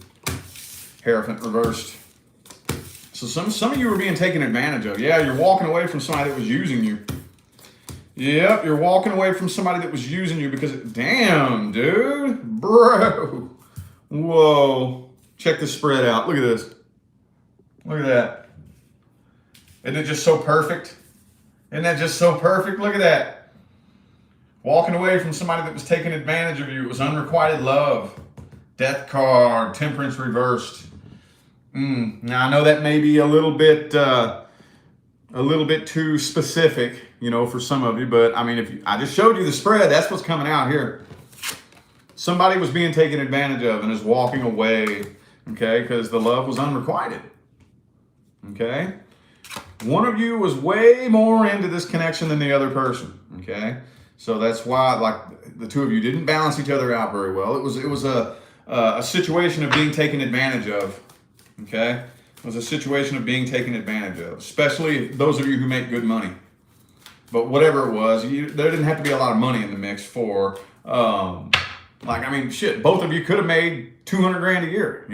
Hierophant reversed. So some of you were being taken advantage of. Yeah, you're walking away from somebody that was using you. Yep, you're walking away from somebody that was using you because, damn, dude, bro. Whoa. Check this spread out. Look at this. Look at that. Isn't it just so perfect? Isn't that just so perfect? Look at that. Walking away from somebody that was taking advantage of you. It was unrequited love. Death card, temperance reversed. Now I know that may be a little bit too specific, for some of you, but I mean, I just showed you the spread, that's what's coming out here. Somebody was being taken advantage of and is walking away, okay, because the love was unrequited, okay? One of you was way more into this connection than the other person, okay? So that's why, like, the two of you didn't balance each other out very well. It was a situation of being taken advantage of. Okay, it was a situation of being taken advantage of, especially those of you who make good money. But whatever it was, there didn't have to be a lot of money in the mix for, both of you could have made 200 grand a year,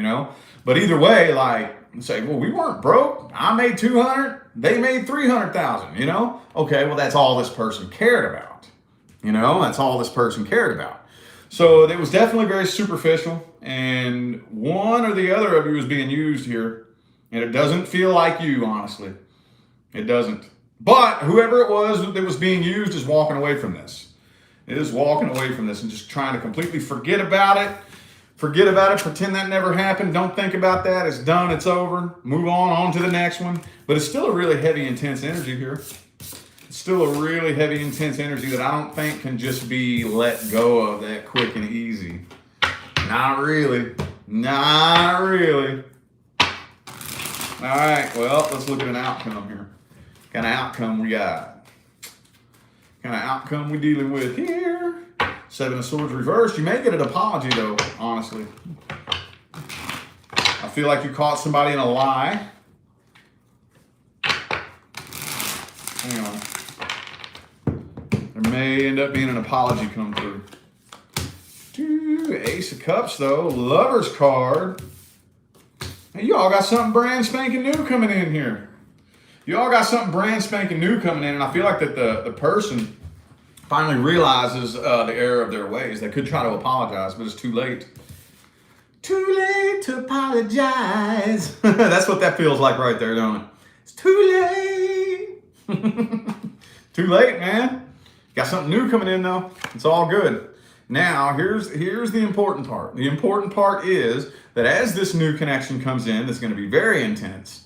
But either way, say, well, we weren't broke. I made 200, they made 300,000, Okay, well, that's all this person cared about, That's all this person cared about. So it was definitely very superficial, and one or the other of you is being used here, and it doesn't feel like you, honestly. It doesn't. But whoever it was that was being used is walking away from this. It is walking away from this and just trying to completely forget about it. Forget about it. Pretend that never happened. Don't think about that. It's done. It's over. Move on to the next one. But it's still a really heavy, intense energy here. Still a really heavy, intense energy that I don't think can just be let go of that quick and easy. Not really. Not really. All right, well, let's look at an outcome here. What kind of outcome we got? What kind of outcome we dealing with here? Seven of Swords reversed. You may get an apology, though, honestly. I feel like you caught somebody in a lie. Hang on. There may end up being an apology come through. Ace of Cups, though. Lover's card. Hey, you all got something brand spanking new coming in here. You all got something brand spanking new coming in, and I feel like that the person finally realizes the error of their ways. They could try to apologize, but it's too late. Too late to apologize. That's what that feels like right there, don't it? It's too late. Too late, man. Got something new coming in, though. It's all good. Now, here's the important part. The important part is that as this new connection comes in, that's going to be very intense.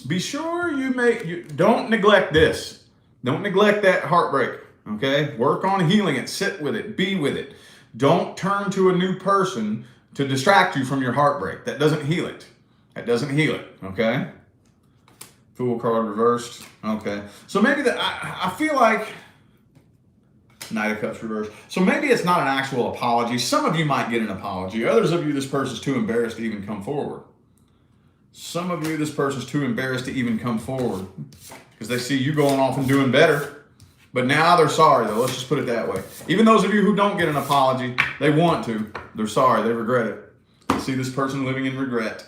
Be sure you don't neglect this. Don't neglect that heartbreak, okay? Work on healing it. Sit with it. Be with it. Don't turn to a new person to distract you from your heartbreak. That doesn't heal it. That doesn't heal it, okay? Fool card reversed. Okay. So maybe I feel like Knight of Cups reversed. So maybe it's not an actual apology. Some of you might get an apology. Others of you, this person's too embarrassed to even come forward. Some of you, this person's too embarrassed to even come forward because they see you going off and doing better. But now they're sorry, though. Let's just put it that way. Even those of you who don't get an apology, they want to. They're sorry. They regret it. I see this person living in regret.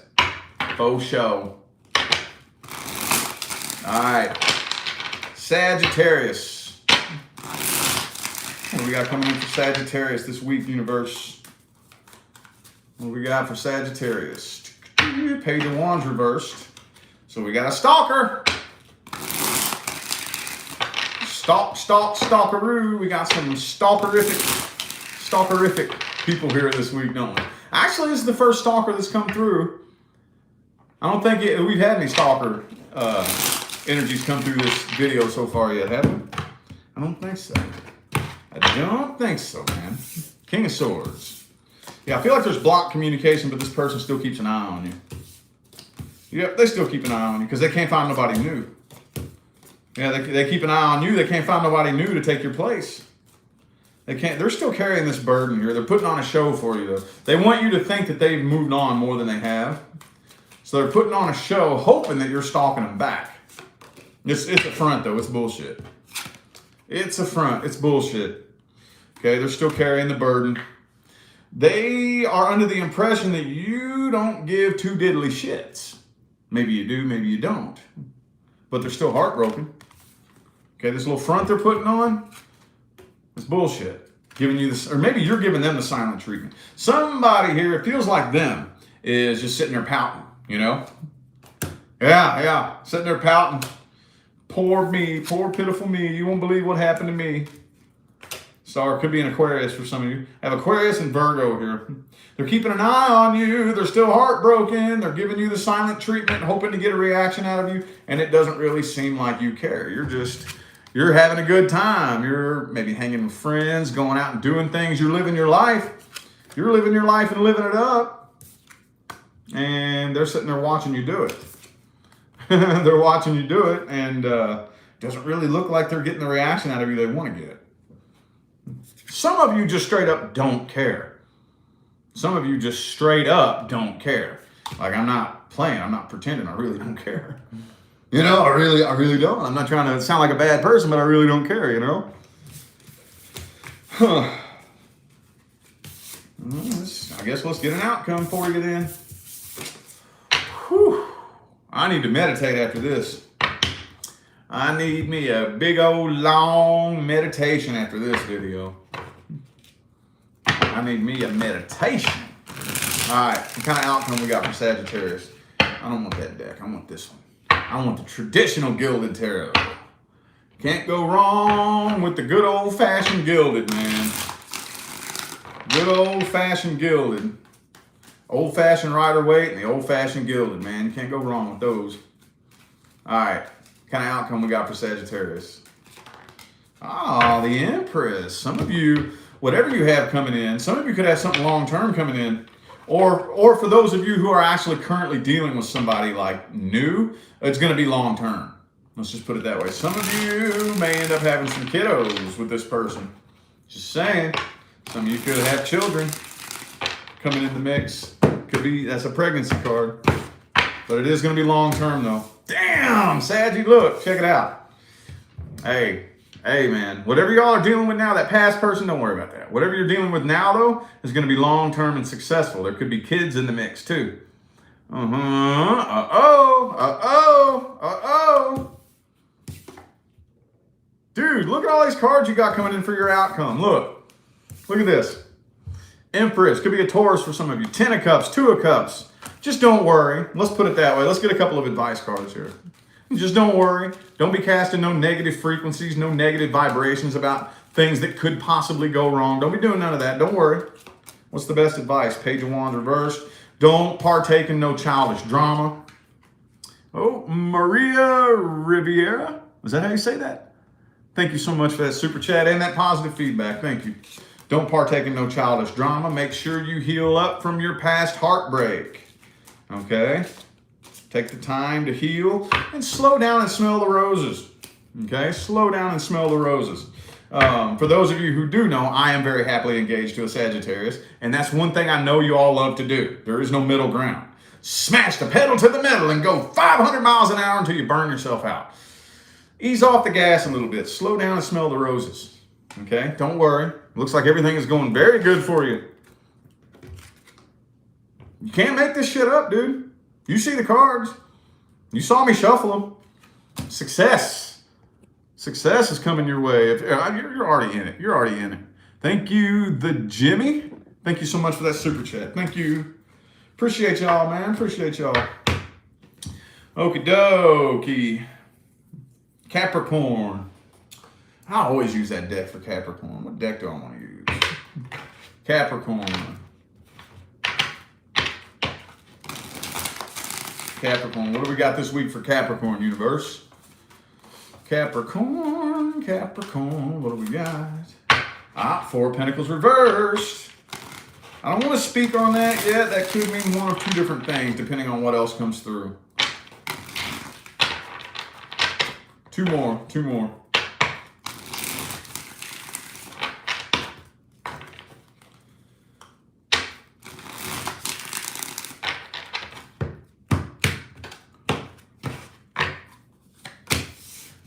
Faux show. All right. Sagittarius. What do we got coming in for Sagittarius this week, universe? What do we got for Sagittarius? Page of Wands reversed. So we got a stalker. Stalkeroo. We got some stalkerific people here this week, don't we? Actually, this is the first stalker that's come through. I don't think we've had any stalker energies come through this video so far yet, have we? I don't think so. I don't think so, man. King of Swords. Yeah, I feel like there's blocked communication, but this person still keeps an eye on you. Yep, they still keep an eye on you because they can't find nobody new. Yeah, they keep an eye on you. They can't find nobody new to take your place. They're still carrying this burden here. They're putting on a show for you, though. They want you to think that they've moved on more than they have. So they're putting on a show, hoping that you're stalking them back. It's a front, though. It's bullshit. It's a front. It's bullshit. Okay, they're still carrying the burden. They are under the impression that you don't give two diddly shits. Maybe you do, maybe you don't. But they're still heartbroken. Okay, this little front they're putting on, it's bullshit. Giving you this, or maybe you're giving them the silent treatment. Somebody here, it feels like them, is just sitting there pouting, you know? Yeah, sitting there pouting. Poor me, poor pitiful me. You won't believe what happened to me. Star could be an Aquarius for some of you. I have Aquarius and Virgo here. They're keeping an eye on you. They're still heartbroken. They're giving you the silent treatment, hoping to get a reaction out of you. And it doesn't really seem like you care. You're having a good time. You're maybe hanging with friends, going out and doing things. You're living your life. You're living your life and living it up. And they're sitting there watching you do it. They're watching you do it, and doesn't really look like they're getting the reaction out of you they want to get. Some of you just straight up don't care. Some of you just straight up don't care. Like, I'm not playing, I'm not pretending, I really don't care. You know, I really don't. I'm not trying to sound like a bad person, but I really don't care, you know? Huh. I guess let's get an outcome for you then. Whew. I need to meditate after this. I need me a big old long meditation after this video. I need me a meditation. All right, what kind of outcome we got for Sagittarius? I don't want that deck. I want this one. I want the traditional gilded tarot. Can't go wrong with the good old-fashioned gilded, man. Good old-fashioned gilded. Old-fashioned Rider-Waite and the old-fashioned gilded, man. You can't go wrong with those. All right. Kind of outcome we got for Sagittarius. Ah, the Empress. Some of you, whatever you have coming in, some of you could have something long-term coming in. Or for those of you who are actually currently dealing with somebody like new, it's going to be long-term. Let's just put it that way. Some of you may end up having some kiddos with this person. Just saying. Some of you could have children coming in the mix. Could be, that's a pregnancy card. But it is going to be long-term, though. Damn, Saggy, look, check it out. Hey, man, whatever y'all are dealing with now, that past person, don't worry about that. Whatever you're dealing with now, though, is going to be long-term and successful. There could be kids in the mix, too. Dude, look at all these cards you got coming in for your outcome. Look at this. Empress, could be a Taurus for some of you. 10 of Cups, 2 of Cups. Just don't worry. Let's put it that way. Let's get a couple of advice cards here. Just don't worry. Don't be casting no negative frequencies, no negative vibrations about things that could possibly go wrong. Don't be doing none of that. Don't worry. What's the best advice? Page of Wands reversed. Don't partake in no childish drama. Oh, Maria Riviera. Is that how you say that? Thank you so much for that super chat and that positive feedback. Thank you. Don't partake in no childish drama. Make sure you heal up from your past heartbreak. Okay? Take the time to heal and slow down and smell the roses. Okay? Slow down and smell the roses. For those of you who do know, I am very happily engaged to a Sagittarius, and that's one thing I know you all love to do. There is no middle ground. Smash the pedal to the metal and go 500 miles an hour until you burn yourself out. Ease off the gas a little bit. Slow down and smell the roses. Okay? Don't worry. Looks like everything is going very good for you. You can't make this shit up, dude. You see the cards. You saw me shuffle them. Success. Success is coming your way. You're already in it. You're already in it. Thank you, the Jimmy. Thank you so much for that super chat. Thank you. Appreciate y'all, man. Appreciate y'all. Okie dokie. Capricorn. I always use that deck for Capricorn. What deck do I want to use? Capricorn. Capricorn. What do we got this week for Capricorn, universe? Capricorn. What do we got? 4 of Pentacles reversed. I don't want to speak on that yet. That could mean one of 2 different things, depending on what else comes through. 2 more.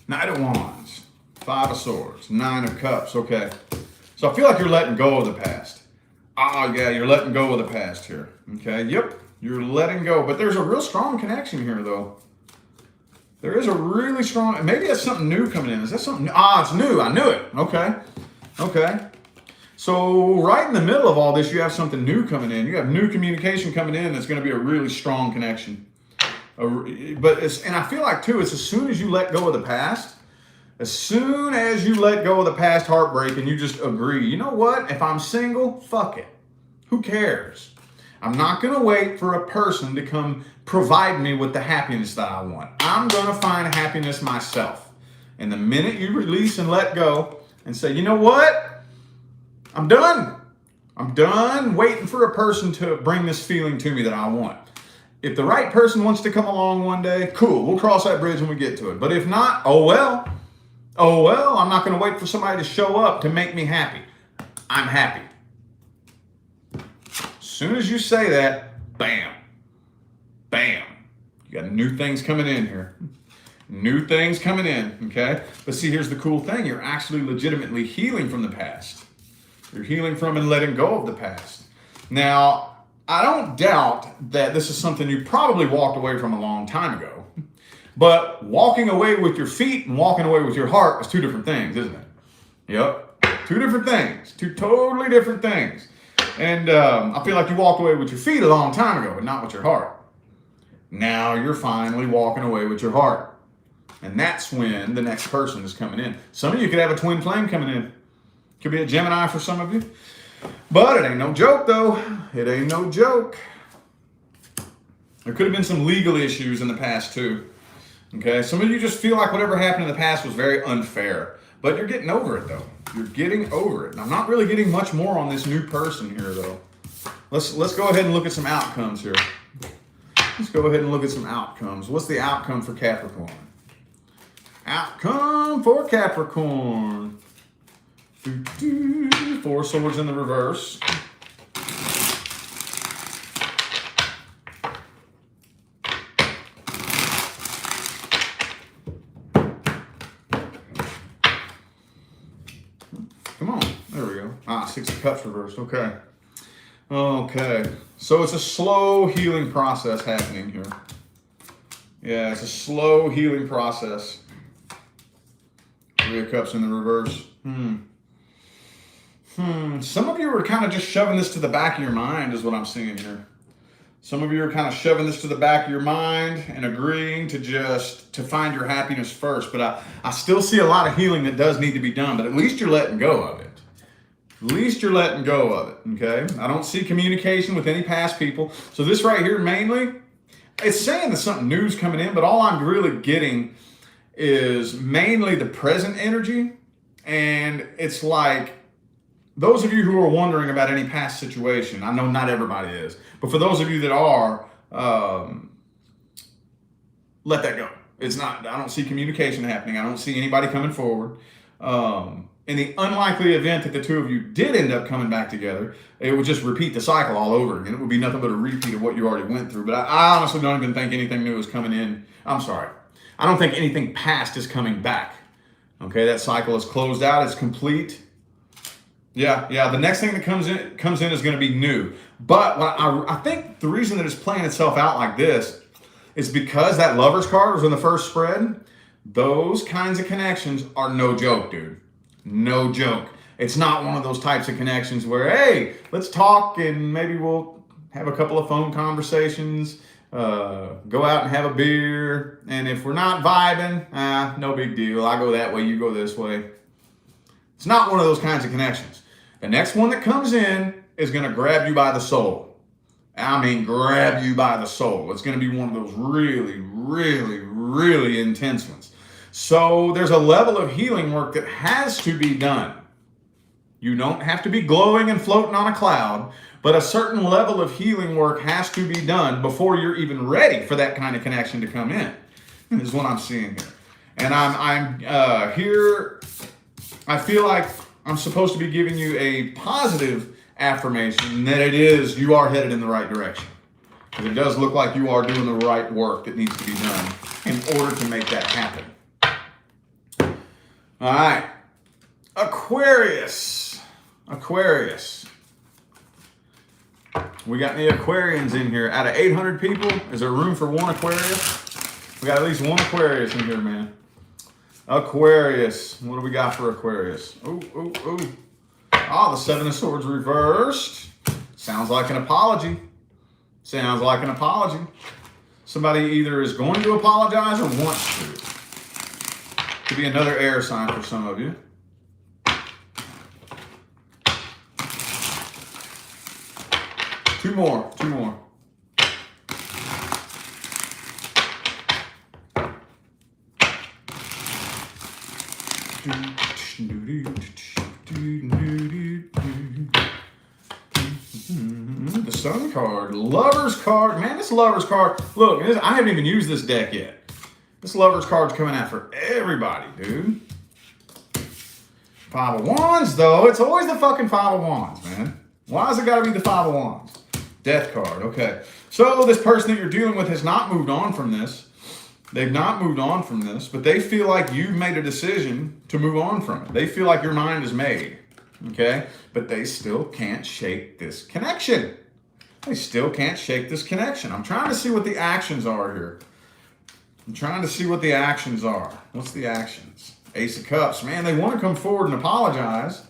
Knight of Wands, 5 of Swords, 9 of Cups. Okay. So I feel like you're letting go of the past. Oh, yeah, you're letting go of the past here. Okay, yep, you're letting go. But there's a real strong connection here, though. There is a really strong, maybe that's something new coming in. Is that something? It's new. I knew it. Okay. So right in the middle of all this, you have something new coming in. You have new communication coming in that's going to be a really strong connection. And I feel like, too, it's as soon as you let go of the past, as soon as you let go of the past heartbreak and you just agree, you know what? If I'm single, fuck it. Who cares? I'm not going to wait for a person to come provide me with the happiness that I want. I'm going to find happiness myself. And the minute you release and let go and say, you know what? I'm done. I'm done waiting for a person to bring this feeling to me that I want. If the right person wants to come along one day, cool. We'll cross that bridge when we get to it. But if not, oh well. I'm not going to wait for somebody to show up to make me happy. I'm happy. As soon as you say that, bam. You got new things coming in here. New things coming in, okay? But see, here's the cool thing. You're actually legitimately healing from the past. You're healing from and letting go of the past. Now, I don't doubt that this is something you probably walked away from a long time ago. But walking away with your feet and walking away with your heart is two different things, isn't it? Yep. Two different things. Two totally different things. And I feel like you walked away with your feet a long time ago, but not with your heart. Now you're finally walking away with your heart. And that's when the next person is coming in. Some of you could have a twin flame coming in. Could be a Gemini for some of you. But it ain't no joke, though. It ain't no joke. There could have been some legal issues in the past, too. Okay? Some of you just feel like whatever happened in the past was very unfair. But you're getting over it, though. You're getting over it. And I'm not really getting much more on this new person here, though. Let's go ahead and look at some outcomes here. Let's go ahead and look at some outcomes. What's the outcome for Capricorn? Outcome for Capricorn. Four swords in the reverse. Come on. There we go. Six of Cups reversed. Okay. So it's a slow healing process happening here. Yeah, it's a slow healing process. Three of Cups in the reverse. Some of you are kind of just shoving this to the back of your mind is what I'm seeing here. Some of you are kind of shoving this to the back of your mind and agreeing to find your happiness first. But I still see a lot of healing that does need to be done, but at least you're letting go of it. At least you're letting go of it, okay? I don't see communication with any past people. So this right here, mainly, it's saying that something new is coming in, but all I'm really getting is mainly the present energy. And it's like, those of you who are wondering about any past situation, I know not everybody is, but for those of you that are, let that go. It's not, I don't see communication happening. I don't see anybody coming forward. In the unlikely event that the two of you did end up coming back together, it would just repeat the cycle all over again. It would be nothing but a repeat of what you already went through. But I honestly don't even think anything new is coming in. I'm sorry. I don't think anything past is coming back. Okay, that cycle is closed out. It's complete. Yeah. The next thing that comes in is going to be new. But I think the reason that it's playing itself out like this is because that Lover's card was in the first spread. Those kinds of connections are no joke, dude. No joke. It's not one of those types of connections where, hey, let's talk and maybe we'll have a couple of phone conversations, go out and have a beer. And if we're not vibing, no big deal. I go that way, you go this way. It's not one of those kinds of connections. The next one that comes in is going to grab you by the soul. I mean, grab you by the soul. It's going to be one of those really, really, really intense ones. So there's a level of healing work that has to be done. You don't have to be glowing and floating on a cloud, but a certain level of healing work has to be done before you're even ready for that kind of connection to come in. This is what I'm seeing here. And I'm here, I feel like I'm supposed to be giving you a positive affirmation that you are headed in the right direction. Because it does look like you are doing the right work that needs to be done in order to make that happen. All right. Aquarius. We got any Aquarians in here? Out of 800 people, is there room for one Aquarius? We got at least one Aquarius in here, man. Aquarius. What do we got for Aquarius? Ooh, ooh, ooh. Ah, the Seven of Swords reversed. Sounds like an apology. Sounds like an apology. Somebody either is going to apologize or wants to. Could be another air sign for some of you. Two more. The Sun card, Lover's card. Man, this Lover's card. Look, I haven't even used this deck yet. This Lover's card's coming out for everybody, dude. Five of Wands, though. It's always the fucking Five of Wands, man. Why has it got to be the Five of Wands? Death card. Okay. So this person that you're dealing with has not moved on from this. They've not moved on from this, but they feel like you've made a decision to move on from it. They feel like your mind is made. Okay? But they still can't shake this connection. They still can't shake this connection. I'm trying to see what the actions are here. What's the actions? Ace of Cups. Man, they want to come forward and apologize.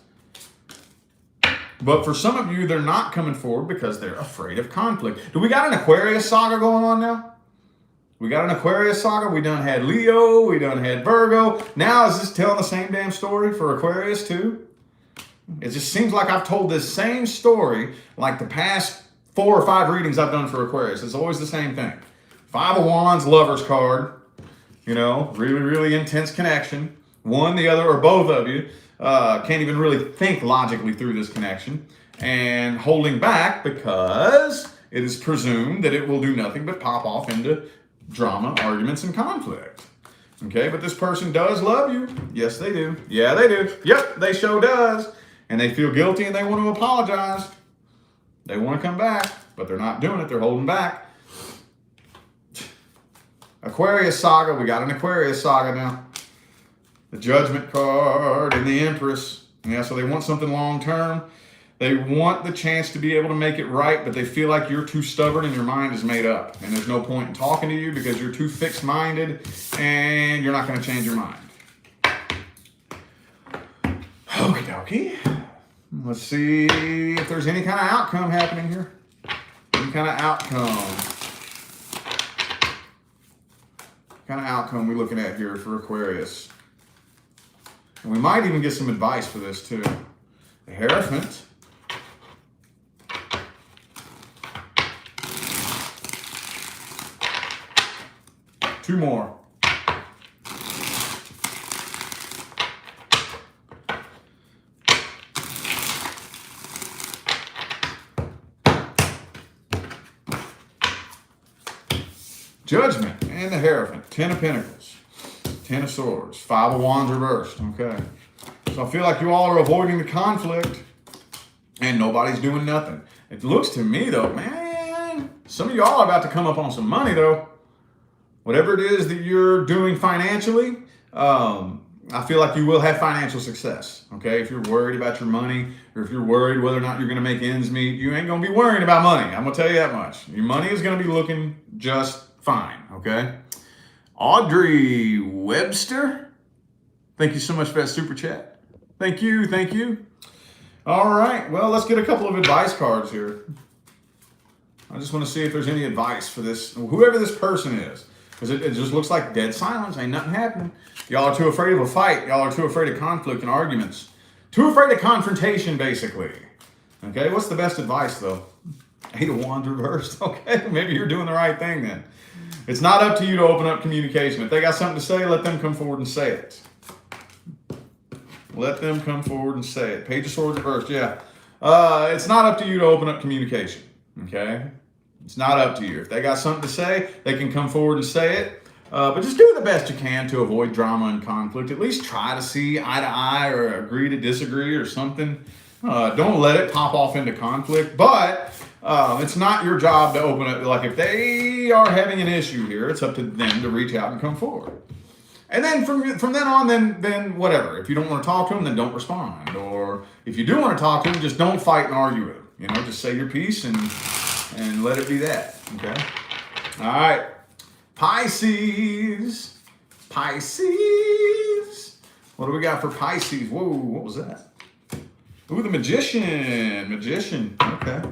But for some of you, they're not coming forward because they're afraid of conflict. Do we got an Aquarius saga going on now? We got an Aquarius saga. We done had Leo. We done had Virgo. Now is this telling the same damn story for Aquarius too? It just seems like I've told this same story like the past 4 or 5 readings I've done for Aquarius. It's always the same thing. Five of Wands, Lover's card. You know, really, really intense connection. One, the other, or both of you can't even really think logically through this connection. And holding back because it is presumed that it will do nothing but pop off into drama, arguments, and conflict. Okay, but this person does love you. Yes, they do. Yeah, they do. Yep, they sure does. And they feel guilty and they want to apologize. They want to come back, but they're not doing it. They're holding back. Aquarius saga. We got an Aquarius saga now. The Judgment card and the Empress. Yeah, so they want something long term. They want the chance to be able to make it right, but they feel like you're too stubborn and your mind is made up. And there's no point in talking to you because you're too fixed-minded and you're not going to change your mind. Okie dokie. Let's see if there's any kind of outcome happening here. Any kind of outcome. What kind of outcome we looking at here for Aquarius? And we might even get some advice for this too. The Hierophant. Two more. Judgment and the Hierophant. 10 of Pentacles. 10 of Swords. 5 of Wands reversed. Okay. So I feel like you all are avoiding the conflict and nobody's doing nothing. It looks to me though, man, some of y'all are about to come up on some money though. Whatever it is that you're doing financially, I feel like you will have financial success, okay? If you're worried about your money or if you're worried whether or not you're going to make ends meet, you ain't going to be worrying about money. I'm going to tell you that much. Your money is going to be looking just fine, okay? Audrey Webster, thank you so much for that super chat. Thank you, thank you. All right, well, let's get a couple of advice cards here. I just want to see if there's any advice for this, whoever this person is. Because it just looks like dead silence. Ain't nothing happening. Y'all are too afraid of a fight. Y'all are too afraid of conflict and arguments. Too afraid of confrontation, basically. Okay, what's the best advice, though? 8 of Wands reversed. Okay, maybe you're doing the right thing then. It's not up to you to open up communication. If they got something to say, let them come forward and say it. Let them come forward and say it. Page of Swords reversed, yeah. It's not up to you to open up communication, okay? It's not up to you. If they got something to say, they can come forward and say it. But just do the best you can to avoid drama and conflict. At least try to see eye to eye or agree to disagree or something. Don't let it pop off into conflict. But it's not your job to open it. Like if they are having an issue here, it's up to them to reach out and come forward. And then from then on, then whatever. If you don't want to talk to them, then don't respond. Or if you do want to talk to them, just don't fight and argue with them. You know, just say your piece and and let it be that, okay? All right, Pisces. Pisces. What do we got for Pisces? Whoa, what was that? Ooh, the Magician. Magician, okay.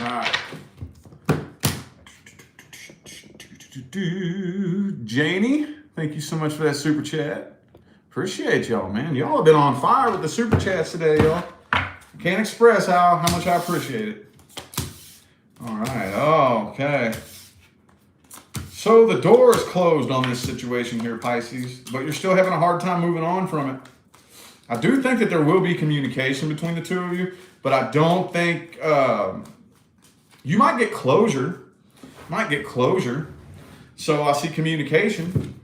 All right. Janie, thank you so much for that super chat. Appreciate y'all, man. Y'all have been on fire with the super chats today, y'all. Can't express how much I appreciate it. All right. Oh, okay. So the door is closed on this situation here, Pisces, but you're still having a hard time moving on from it. I do think that there will be communication between the two of you, but I don't think you might get closure. So I see communication,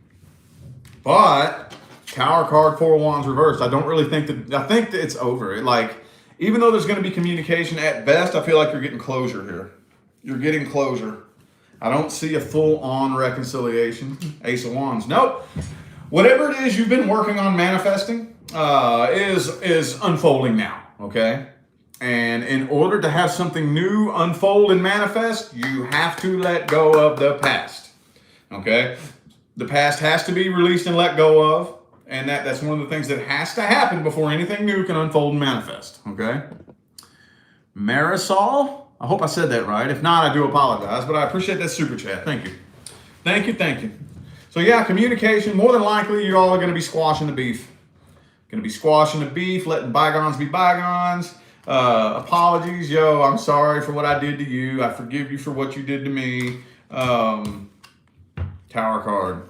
but Tower card, Four of Wands reversed. I don't really think that, I think that it's over. Like, even though there's going to be communication at best, I feel like you're getting closure here. You're getting closure. I don't see a full-on reconciliation. Ace of Wands. Nope. Whatever it is you've been working on manifesting is unfolding now, okay? And in order to have something new unfold and manifest, you have to let go of the past, okay? The past has to be released and let go of, and that's one of the things that has to happen before anything new can unfold and manifest, okay? Marisol, I hope I said that right. If not, I do apologize, but I appreciate that super chat. Thank you. Thank you. So yeah, communication, more than likely you all are going to be squashing the beef. Letting bygones be bygones. Apologies, yo, I'm sorry for what I did to you. I forgive you for what you did to me. Tower card.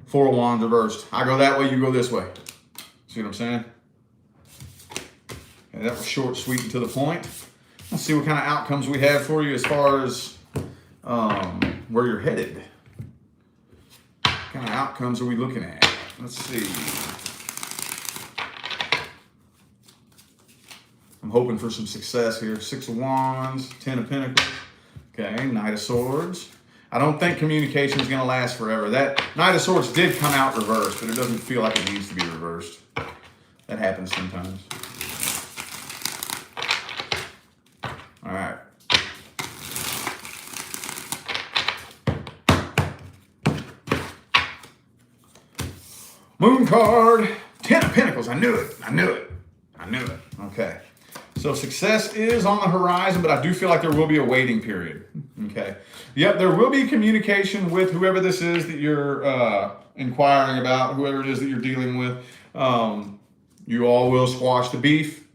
Four of Wands reversed. I go that way, you go this way. See what I'm saying? Okay, that was short, sweet, and to the point. Let's see what kind of outcomes we have for you as far as where you're headed. What kind of outcomes are we looking at? Let's see. I'm hoping for some success here. Six of Wands, Ten of Pentacles. Okay, Knight of Swords. I don't think communication is going to last forever. That Knight of Swords did come out reversed, but it doesn't feel like it needs to be reversed. That happens sometimes. All right. Moon card, Ten of Pentacles. I knew it. Okay. So success is on the horizon, but I do feel like there will be a waiting period. Okay. Yep, there will be communication with whoever this is that you're inquiring about, whoever it is that you're dealing with. You all will squash the beef,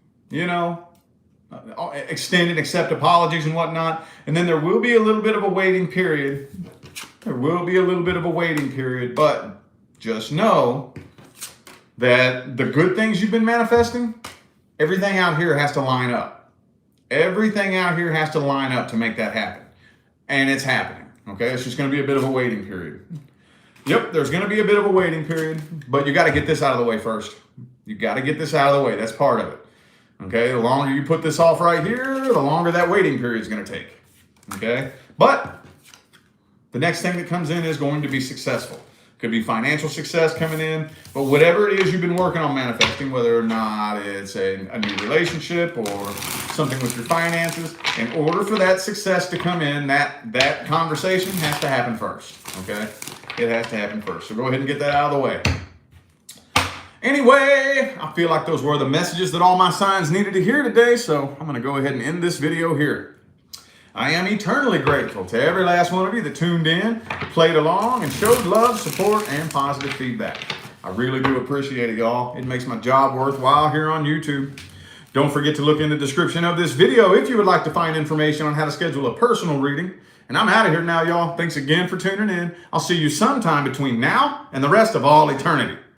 extend and accept apologies and whatnot. And then there will be a little bit of a waiting period. But just know that the good things you've been manifesting, everything out here has to line up. Everything out here has to line up to make that happen. And it's happening, okay? It's just going to be a bit of a waiting period. Yep, there's going to be a bit of a waiting period, but you got to get this out of the way first. That's part of it, okay? The longer you put this off right here, the longer that waiting period is going to take, okay? But the next thing that comes in is going to be successful. Could be financial success coming in, but whatever it is you've been working on manifesting, whether or not it's a new relationship or something with your finances, in order for that success to come in, that conversation has to happen first, okay? It has to happen first. So go ahead and get that out of the way. Anyway, I feel like those were the messages that all my signs needed to hear today, so I'm going to go ahead and end this video here. I am eternally grateful to every last one of you that tuned in, played along, and showed love, support, and positive feedback. I really do appreciate it, y'all. It makes my job worthwhile here on YouTube. Don't forget to look in the description of this video if you would like to find information on how to schedule a personal reading. And I'm out of here now, y'all. Thanks again for tuning in. I'll see you sometime between now and the rest of all eternity.